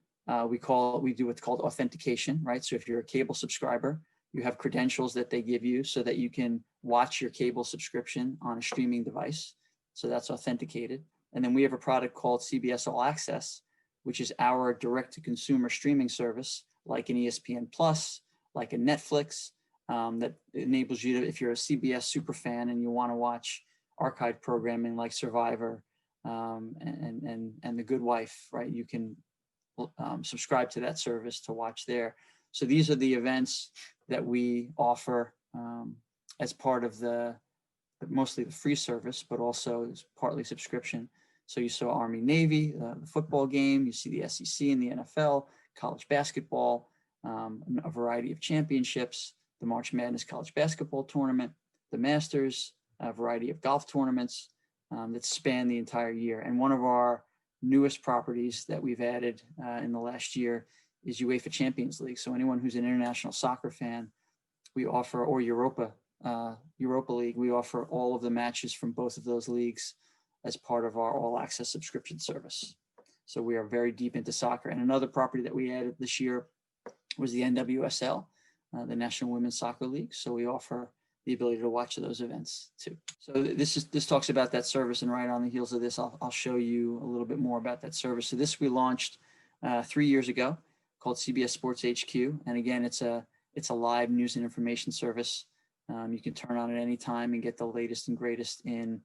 we do what's called authentication, right? So if you're a cable subscriber, you have credentials that they give you so that you can watch your cable subscription on a streaming device. So that's authenticated. And then we have a product called CBS All Access, which is our direct-to-consumer streaming service, like an ESPN Plus, like a Netflix, that enables you to, if you're a CBS super fan and you want to watch archived programming like Survivor and The Good Wife, right? You can subscribe to that service to watch there. So these are the events that we offer as part of mostly the free service, but also partly subscription. So you saw Army Navy, the football game, you see the SEC and the NFL, college basketball, a variety of championships, the March Madness college basketball tournament, the Masters, a variety of golf tournaments that span the entire year. And one of our newest properties that we've added in the last year is UEFA Champions League. So anyone who's an international soccer fan, we offer, or Europa League, we offer all of the matches from both of those leagues as part of our all access subscription service. So we are very deep into soccer. And another property that we added this year was the NWSL, the National Women's Soccer League. So we offer the ability to watch those events too. So this talks about that service, and right on the heels of this, I'll show you a little bit more about that service. So this we launched 3 years ago, called CBS Sports HQ. And again, it's a live news and information service. You can turn on at any time and get the latest and greatest in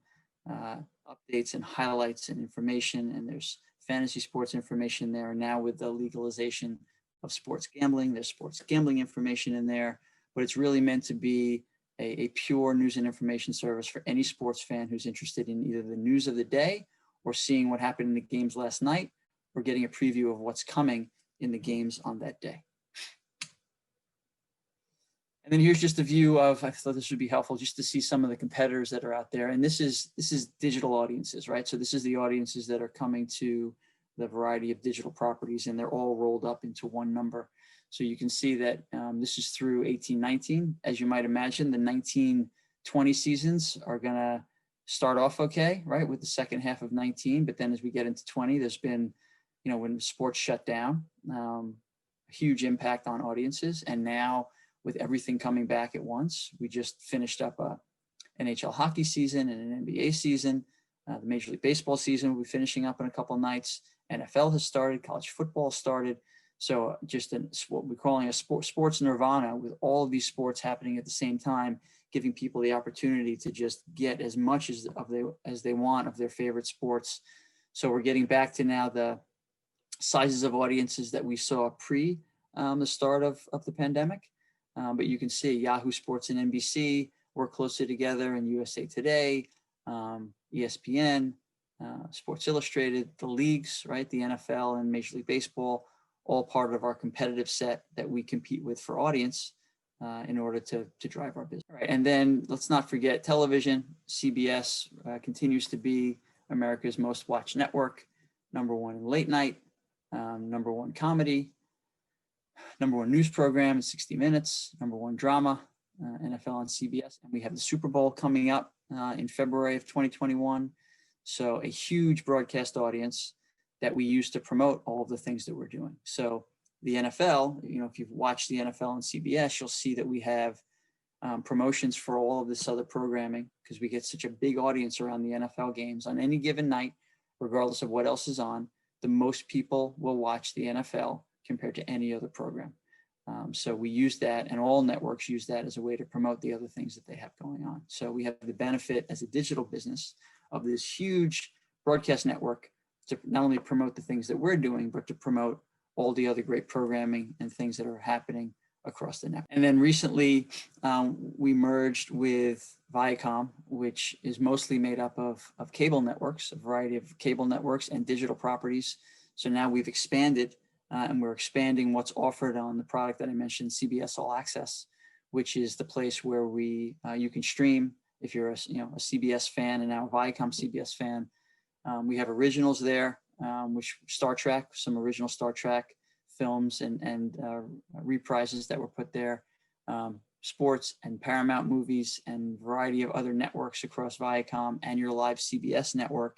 updates and highlights and information. And there's fantasy sports information there. And now with the legalization of sports gambling, there's sports gambling information in there. But it's really meant to be a pure news and information service for any sports fan who's interested in either the news of the day or seeing what happened in the games last night or getting a preview of what's coming in the games on that day. And then here's just a view of, I thought this would be helpful just to see some of the competitors that are out there. And this is digital audiences, right? So this is the audiences that are coming to the variety of digital properties, and they're all rolled up into one number. So you can see that this is through 18-19. As you might imagine, the 19-20 seasons are going to start off okay, right, with the second half of 19. But then as we get into 20, there's been, when sports shut down, a huge impact on audiences. And now with everything coming back at once, we just finished up a NHL hockey season and an NBA season. The Major League Baseball season will be finishing up in a couple of nights. NFL has started, college football started. So just what we're calling a sports nirvana, with all of these sports happening at the same time, giving people the opportunity to just get as much as they want of their favorite sports. So we're getting back to now the sizes of audiences that we saw pre the start of the pandemic. But you can see Yahoo Sports and NBC work closely together, and USA Today, ESPN, Sports Illustrated, the leagues, right? The NFL and Major League Baseball, all part of our competitive set that we compete with for audience in order to drive our business. All right, and then let's not forget television. CBS continues to be America's most watched network, #1 in late night, #1 comedy. #1 news program in 60 Minutes, #1 drama, NFL on CBS. And we have the Super Bowl coming up in February of 2021. So a huge broadcast audience that we use to promote all of the things that we're doing. So the NFL, if you've watched the NFL on CBS, you'll see that we have promotions for all of this other programming because we get such a big audience around the NFL games on any given night, regardless of what else is on. The most people will watch the NFL compared to any other program. So we use that, and all networks use that as a way to promote the other things that they have going on. So we have the benefit as a digital business of this huge broadcast network to not only promote the things that we're doing, but to promote all the other great programming and things that are happening across the network. And then recently we merged with Viacom, which is mostly made up of cable networks, a variety of cable networks and digital properties. So now we've expanded and we're expanding what's offered on the product that I mentioned, CBS All Access, which is the place where you can stream if you're a CBS fan and now a Viacom CBS fan. We have originals there, which Star Trek, some original Star Trek films and reprises that were put there, sports and Paramount movies and a variety of other networks across Viacom and your live CBS network,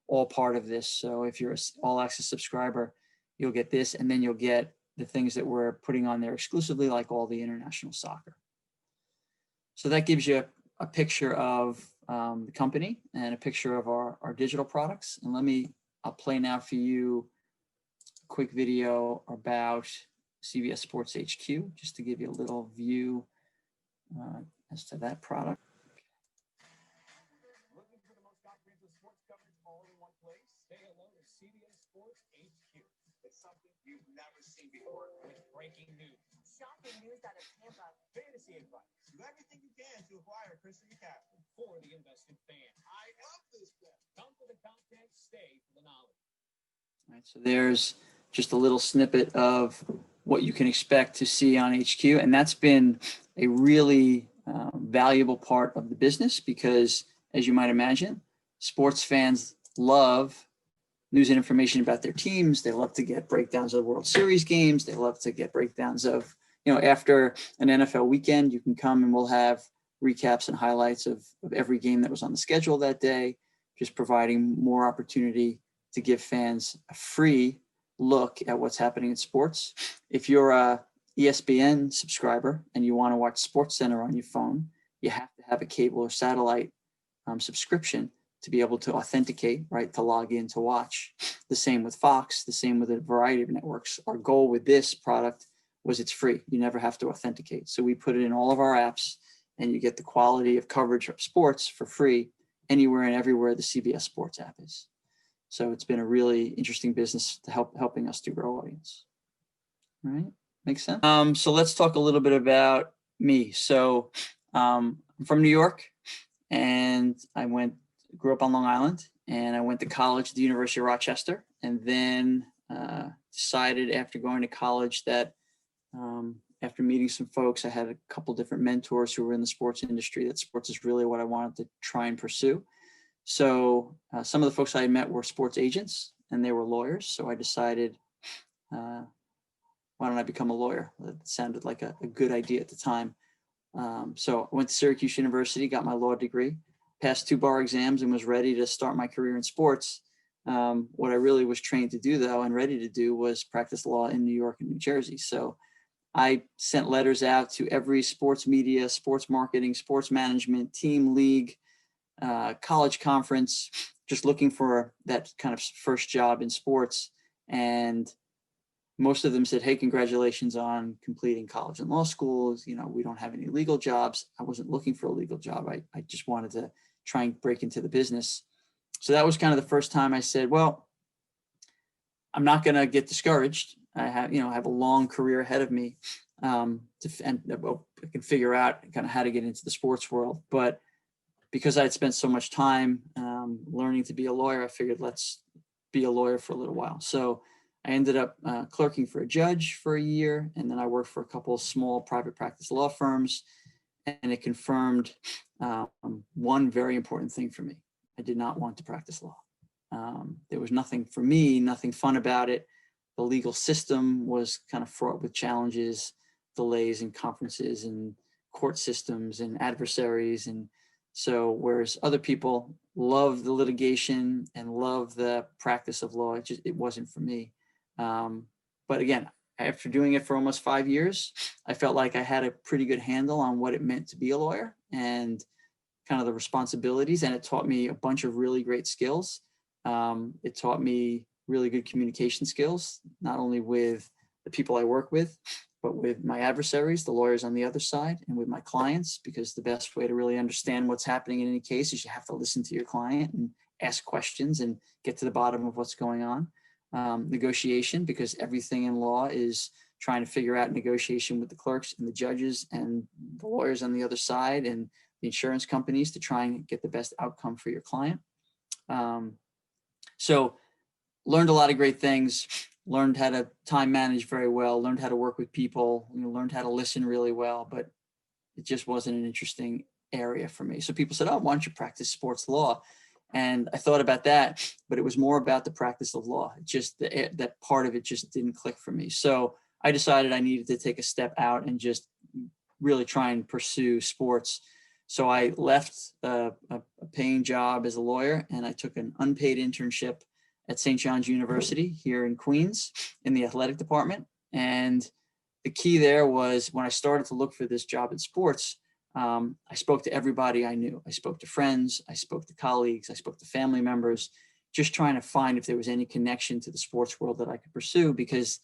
all part of this. So if you're an All Access subscriber, you'll get this, and then you'll get the things that we're putting on there exclusively, like all the international soccer. So that gives you a picture of the company and a picture of our digital products. And I'll play now for you a quick video about CBS Sports HQ, just to give you a little view as to that product. Looking for the most comprehensive sports coverage all in one place? Say hello to CBS Sports HQ. It's something you've never seen before with breaking news, shopping news out of Tampa, fantasy advice. Do everything you can to acquire Christian McCaffrey for the invested fan. I love this bet. Come for the content, stay for the knowledge. All right, so there's just a little snippet of what you can expect to see on HQ, and that's been a really valuable part of the business because, as you might imagine, sports fans love news and information about their teams. They love to get breakdowns of the World Series games. They love to get breakdowns of, after an NFL weekend, you can come and we'll have recaps and highlights of every game that was on the schedule that day, just providing more opportunity to give fans a free look at what's happening in sports. If you're a ESPN subscriber and you want to watch SportsCenter on your phone, you have to have a cable or satellite subscription to be able to authenticate, right, to log in to watch. The same with Fox, the same with a variety of networks. Our goal with this product was it's free. You never have to authenticate. So we put it in all of our apps and you get the quality of coverage of sports for free anywhere and everywhere the CBS Sports app is. So it's been a really interesting business to helping us to grow audience. All right, makes sense. So let's talk a little bit about me. So I'm from New York, and I grew up on Long Island, and I went to college at the University of Rochester, and then decided after going to college that after meeting some folks, I had a couple different mentors who were in the sports industry, that sports is really what I wanted to try and pursue. So some of the folks I met were sports agents and they were lawyers. So I decided, why don't I become a lawyer? That sounded like a good idea at the time. So I went to Syracuse University, got my law degree, passed 2 bar exams and was ready to start my career in sports. What I really was trained to do though, and ready to do, was practice law in New York and New Jersey. So I sent letters out to every sports media, sports marketing, sports management, team, league, college conference, just looking for that kind of first job in sports. And most of them said, hey, congratulations on completing college and law schools. We don't have any legal jobs. I wasn't looking for a legal job. I just wanted to try and break into the business. So that was kind of the first time I said, well, I'm not going to get discouraged. I have a long career ahead of me, and I can figure out kind of how to get into the sports world. But because I had spent so much time learning to be a lawyer, I figured let's be a lawyer for a little while. So I ended up clerking for a judge for a year, and then I worked for a couple of small private practice law firms, and it confirmed one very important thing for me. I did not want to practice law. There was nothing for me, nothing fun about it. the legal system was kind of fraught with challenges, delays, and conferences and court systems and adversaries. And so whereas other people love the litigation and love the practice of law, it wasn't for me. But again, after doing it for almost 5 years, I felt like I had a pretty good handle on what it meant to be a lawyer and kind of the responsibilities. And it taught me a bunch of really great skills. It taught me really good communication skills, not only with the people I work with, but with my adversaries, the lawyers on the other side, and with my clients, because the best way to really understand what's happening in any case is you have to listen to your client and ask questions and get to the bottom of what's going on. Negotiation, because everything in law is trying to figure out negotiation with the clerks and the judges and the lawyers on the other side and the insurance companies to try and get the best outcome for your client. So learned a lot of great things, learned how to time manage very well, learned how to work with people, learned how to listen really well, but it just wasn't an interesting area for me. So people said, oh, why don't you practice sports law? And I thought about that, but it was more about the practice of law. Just that part of it just didn't click for me. So I decided I needed to take a step out and just really try and pursue sports. So I left a paying job as a lawyer, and I took an unpaid internship at St. John's University here in Queens in the athletic department. And the key there was when I started to look for this job in sports, I spoke to everybody I knew. I spoke to friends, I spoke to colleagues, I spoke to family members, just trying to find if there was any connection to the sports world that I could pursue, because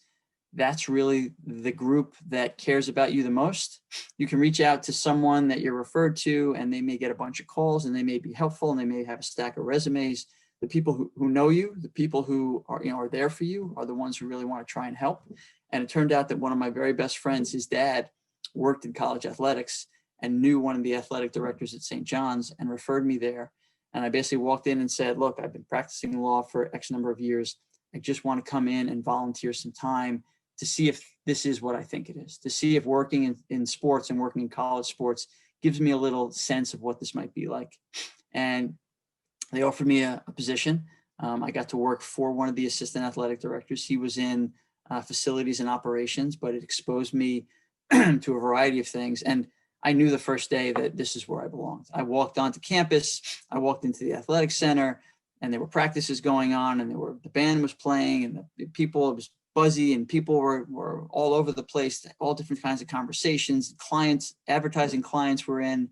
that's really the group that cares about you the most. You can reach out to someone that you're referred to, and they may get a bunch of calls, and they may be helpful, and they may have a stack of resumes. The people who know you, the people who are there for you, are the ones who really want to try and help. And it turned out that one of my very best friends, his dad, worked in college athletics and knew one of the athletic directors at St. John's and referred me there. And I basically walked in and said, look, I've been practicing law for X number of years. I just want to come in and volunteer some time to see if this is what I think it is, to see if working in sports and working in college sports gives me a little sense of what this might be like. And they offered me a position. I got to work for one of the assistant athletic directors. He was in facilities and operations, but it exposed me to a variety of things. And I knew the first day that this is where I belonged. I walked onto campus, I walked into the athletic center, and there were practices going on, and the band was playing, and the people, it was buzzy, and people were all over the place, all different kinds of conversations, clients, advertising clients were in.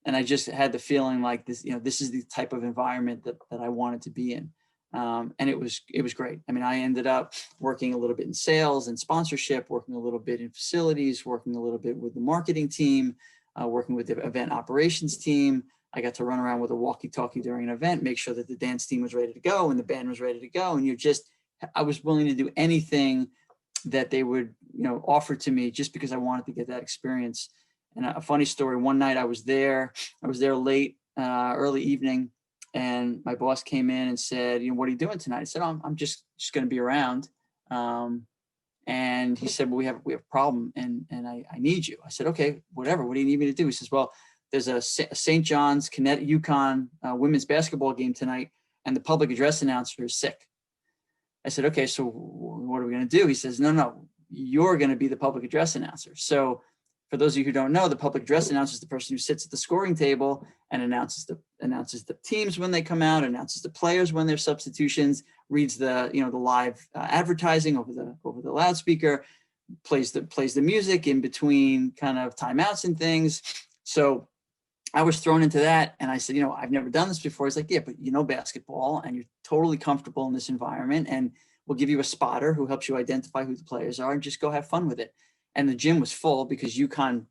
And I just had the feeling like this, this is the type of environment that I wanted to be in. And it was great. I mean, I ended up working a little bit in sales and sponsorship, working a little bit in facilities, working a little bit with the marketing team, working with the event operations team. I got to run around with a walkie-talkie during an event, make sure that the dance team was ready to go and the band was ready to go. And I was willing to do anything that they would, offer to me just because I wanted to get that experience. And a funny story, one night I was there late, early evening, and my boss came in and said, what are you doing tonight? I said, oh, I'm just going to be around. And he said, well, we have a problem and I need you. I said, okay, whatever. What do you need me to do? He says, well, there's a St. John's UConn women's basketball game tonight, and the public address announcer is sick. I said, okay, so what are we going to do? He says, no, you're going to be the public address announcer. So for those of you who don't know, the public address announcer is the person who sits at the scoring table and announces the teams when they come out, announces the players when they're substitutions, reads the live advertising over the loudspeaker, plays the music in between kind of timeouts and things. So I was thrown into that, and I said, I've never done this before. He's like, yeah, but basketball, and you're totally comfortable in this environment, and we'll give you a spotter who helps you identify who the players are, and just go have fun with it. And the gym was full because UConn,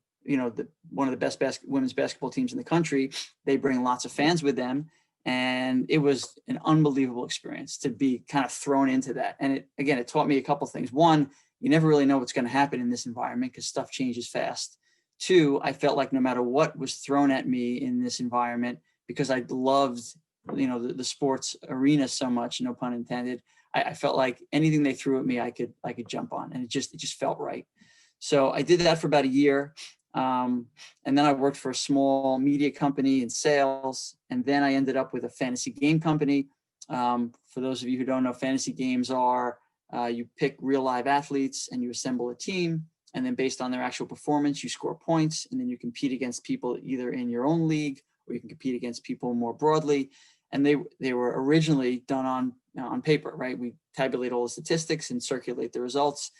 one of the best women's basketball teams in the country, they bring lots of fans with them. And it was an unbelievable experience to be kind of thrown into that. And it taught me a couple of things. One, you never really know what's going to happen in this environment because stuff changes fast. Two, I felt like no matter what was thrown at me in this environment, because I loved, the sports arena so much, no pun intended, I felt like anything they threw at me, I could jump on, and it just felt right. So I did that for about a year. And then I worked for a small media company in sales. And then I ended up with a fantasy game company. For those of you who don't know, fantasy games are You pick real live athletes and you assemble a team. And then based on their actual performance, you score points, and then you compete against people either in your own league or you can compete against people more broadly. And they were originally done on paper, right? We tabulate all the statistics and circulate the results.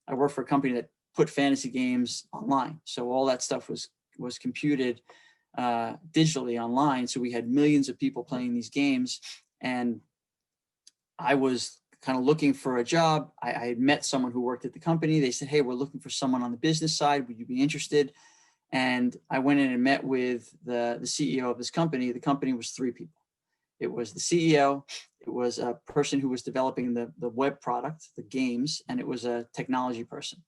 I work for a company that put fantasy games online. So all that stuff was computed digitally online. So we had millions of people playing these games. And I was kind of looking for a job. I had met someone who worked at the company. They said, hey, we're looking for someone on the business side. Would you be interested? And I went in and met with the CEO of this company. The company was 3 people. It was the CEO, it was a person who was developing the web product, the games, and it was a technology person.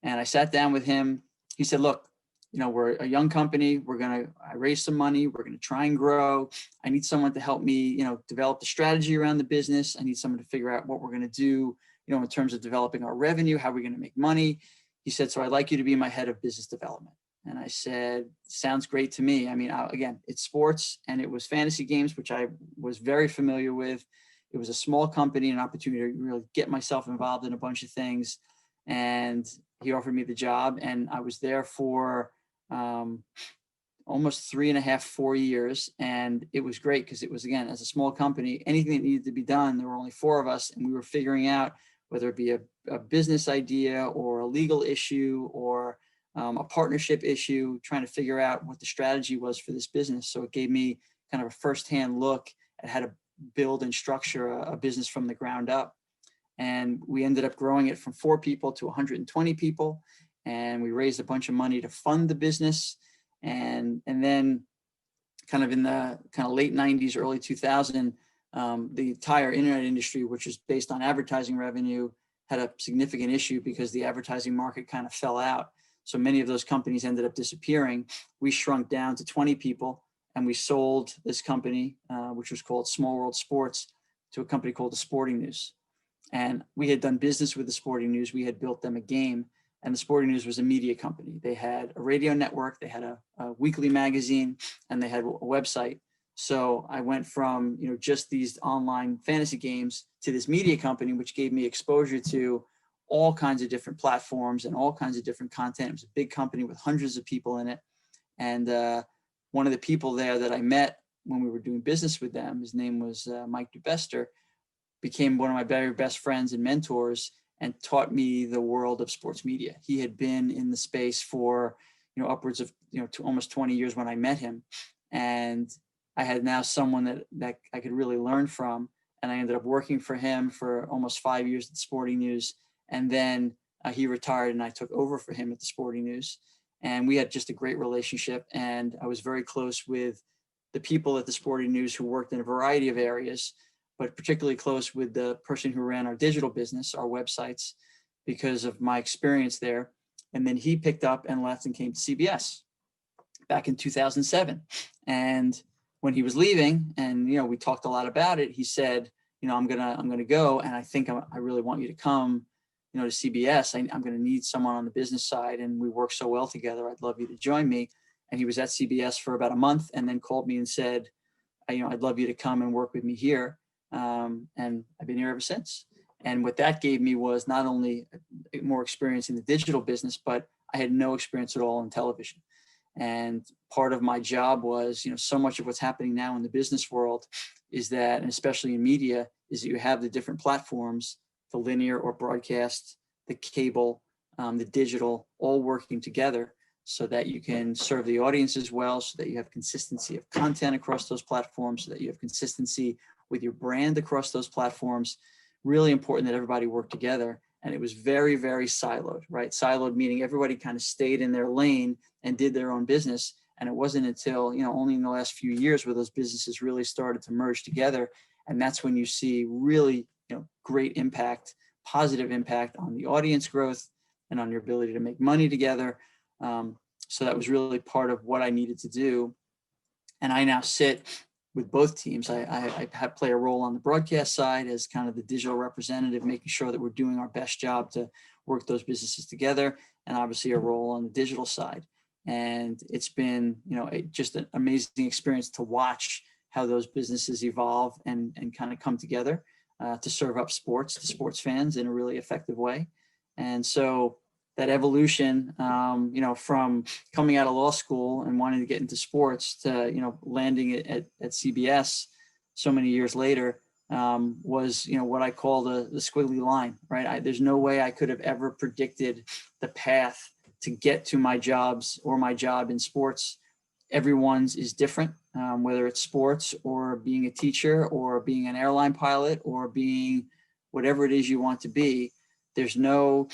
And I sat down with him. He said, look, we're a young company. I raised some money. We're going to try and grow. I need someone to help me, develop the strategy around the business. I need someone to figure out what we're going to do, in terms of developing our revenue, how we're going to make money. He said, so I'd like you to be my head of business development. And I said, sounds great to me. I mean, again, it's sports and it was fantasy games, which I was very familiar with. It was a small company, an opportunity to really get myself involved in a bunch of things. And he offered me the job, and I was there for almost 3.5, 4 years. And it was great because it was, again, as a small company, anything that needed to be done, there were only 4 of us, and we were figuring out whether it be a business idea or a legal issue or a partnership issue, trying to figure out what the strategy was for this business. So it gave me kind of a firsthand look at how to build and structure a business from the ground up. And we ended up growing it from 4 people to 120 people. And we raised a bunch of money to fund the business. And then kind of in the kind of late 90s, early 2000, the entire internet industry, which is based on advertising revenue, had a significant issue because the advertising market kind of fell out. So many of those companies ended up disappearing. We shrunk down to 20 people, and we sold this company, which was called Small World Sports, to a company called The Sporting News. And we had done business with The Sporting News. We had built them a game, and The Sporting News was a media company. They had a radio network, they had a weekly magazine, and they had a website. So I went from, just these online fantasy games to this media company, which gave me exposure to all kinds of different platforms and all kinds of different content. It was a big company with hundreds of people in it. And one of the people there that I met when we were doing business with them, his name was Mike DeBester, became one of my very best friends and mentors and taught me the world of sports media. He had been in the space for, upwards of, almost 20 years when I met him. And I had now someone that I could really learn from. And I ended up working for him for almost 5 years at the Sporting News. And then he retired and I took over for him at the Sporting News. And we had just a great relationship. And I was very close with the people at the Sporting News who worked in a variety of areas, but particularly close with the person who ran our digital business, our websites, because of my experience there. And then he picked up and left and came to CBS back in 2007. And when he was leaving, and we talked a lot about it, he said, I'm gonna go, and I think I really want you to come, to CBS. I'm going to need someone on the business side, and we work so well together. I'd love you to join me. And he was at CBS for about a month, and then called me and said, I'd love you to come and work with me here. And I've been here ever since. And what that gave me was not only more experience in the digital business, but I had no experience at all in television. And part of my job was, so much of what's happening now in the business world is that, and especially in media, is that you have the different platforms, the linear or broadcast, the cable, the digital, all working together so that you can serve the audience as well, so that you have consistency of content across those platforms, so that you have consistency with your brand across those platforms. Really important that everybody work together. And it was very, very siloed, right? Siloed meaning everybody kind of stayed in their lane and did their own business. And it wasn't until, only in the last few years where those businesses really started to merge together. And that's when you see really, great impact, positive impact on the audience growth and on your ability to make money together. So that was really part of what I needed to do. And I now sit with both teams. I play a role on the broadcast side as kind of the digital representative, making sure that we're doing our best job to work those businesses together, and obviously a role on the digital side. And it's been, just an amazing experience to watch how those businesses evolve and kind of come together. to serve up sports to sports fans in a really effective way. And so that evolution, from coming out of law school and wanting to get into sports to, landing at CBS so many years later, was, what I call the squiggly line, right? There's no way I could have ever predicted the path to get to my jobs or my job in sports. Everyone's is different, whether it's sports or being a teacher or being an airline pilot or being whatever it is you want to be. There's no,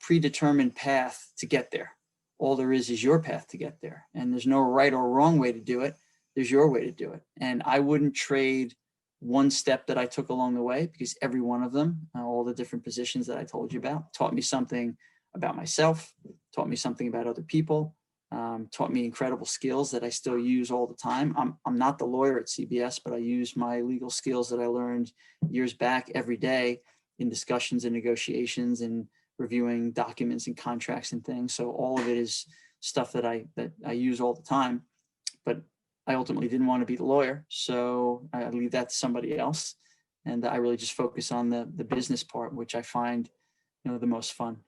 predetermined path to get there. All there is your path to get there. And there's no right or wrong way to do it. There's your way to do it. And I wouldn't trade one step that I took along the way, because every one of them, all the different positions that I told you about, taught me something about myself, taught me something about other people, taught me incredible skills that I still use all the time. I'm not the lawyer at CBS, but I use my legal skills that I learned years back every day in discussions and negotiations and reviewing documents and contracts and things. So all of it is stuff that I use all the time. But I ultimately didn't want to be the lawyer, so I leave that to somebody else. And I really just focus on the business part, which I find, the most fun.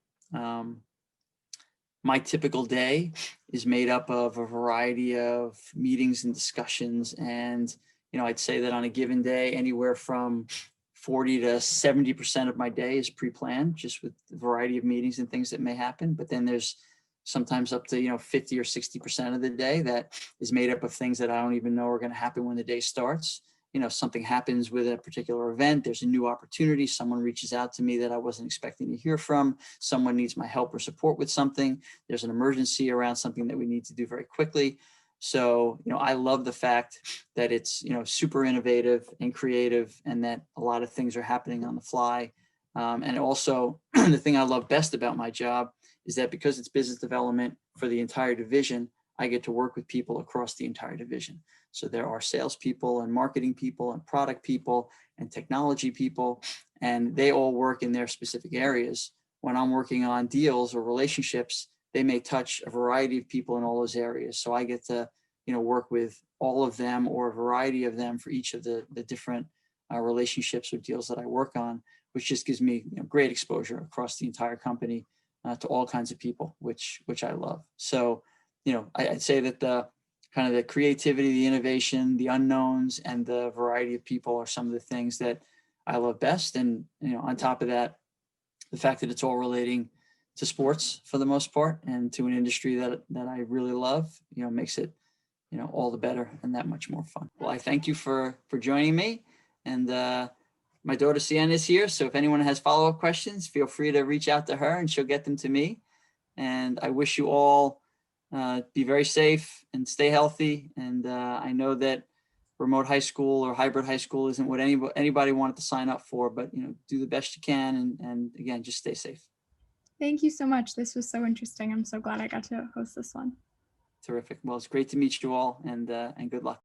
My typical day is made up of a variety of meetings and discussions. And, I'd say that on a given day, anywhere from 40 to 70% of my day is pre-planned, just with a variety of meetings and things that may happen. But then there's sometimes up to 50 or 60% of the day that is made up of things that I don't even know are going to happen when the day starts. Something happens with a particular event, there's a new opportunity, someone reaches out to me that I wasn't expecting to hear from, someone needs my help or support with something, there's an emergency around something that we need to do very quickly. So, I love the fact that it's, super innovative and creative, and that a lot of things are happening on the fly. And also the thing I love best about my job is that because it's business development for the entire division, I get to work with people across the entire division. So there are salespeople and marketing people and product people and technology people, and they all work in their specific areas. When I'm working on deals or relationships, they may touch a variety of people in all those areas. So I get to, work with all of them or a variety of them for each of the different relationships or deals that I work on, which just gives me great exposure across the entire company to all kinds of people, which I love. So, I'd say that the kind of the creativity, the innovation, the unknowns, and the variety of people are some of the things that I love best. And, on top of that, the fact that it's all relating to sports for the most part and to an industry that I really love, makes it, all the better and that much more fun. Well, I thank you for joining me. And my daughter Sienna is here. So if anyone has follow-up questions, feel free to reach out to her and she'll get them to me. And I wish you all be very safe and stay healthy. And I know that remote high school or hybrid high school isn't what anybody wanted to sign up for, but do the best you can. And again, just stay safe. Thank you so much. This was so interesting. I'm so glad I got to host this one. Terrific. Well, it's great to meet you all, and good luck.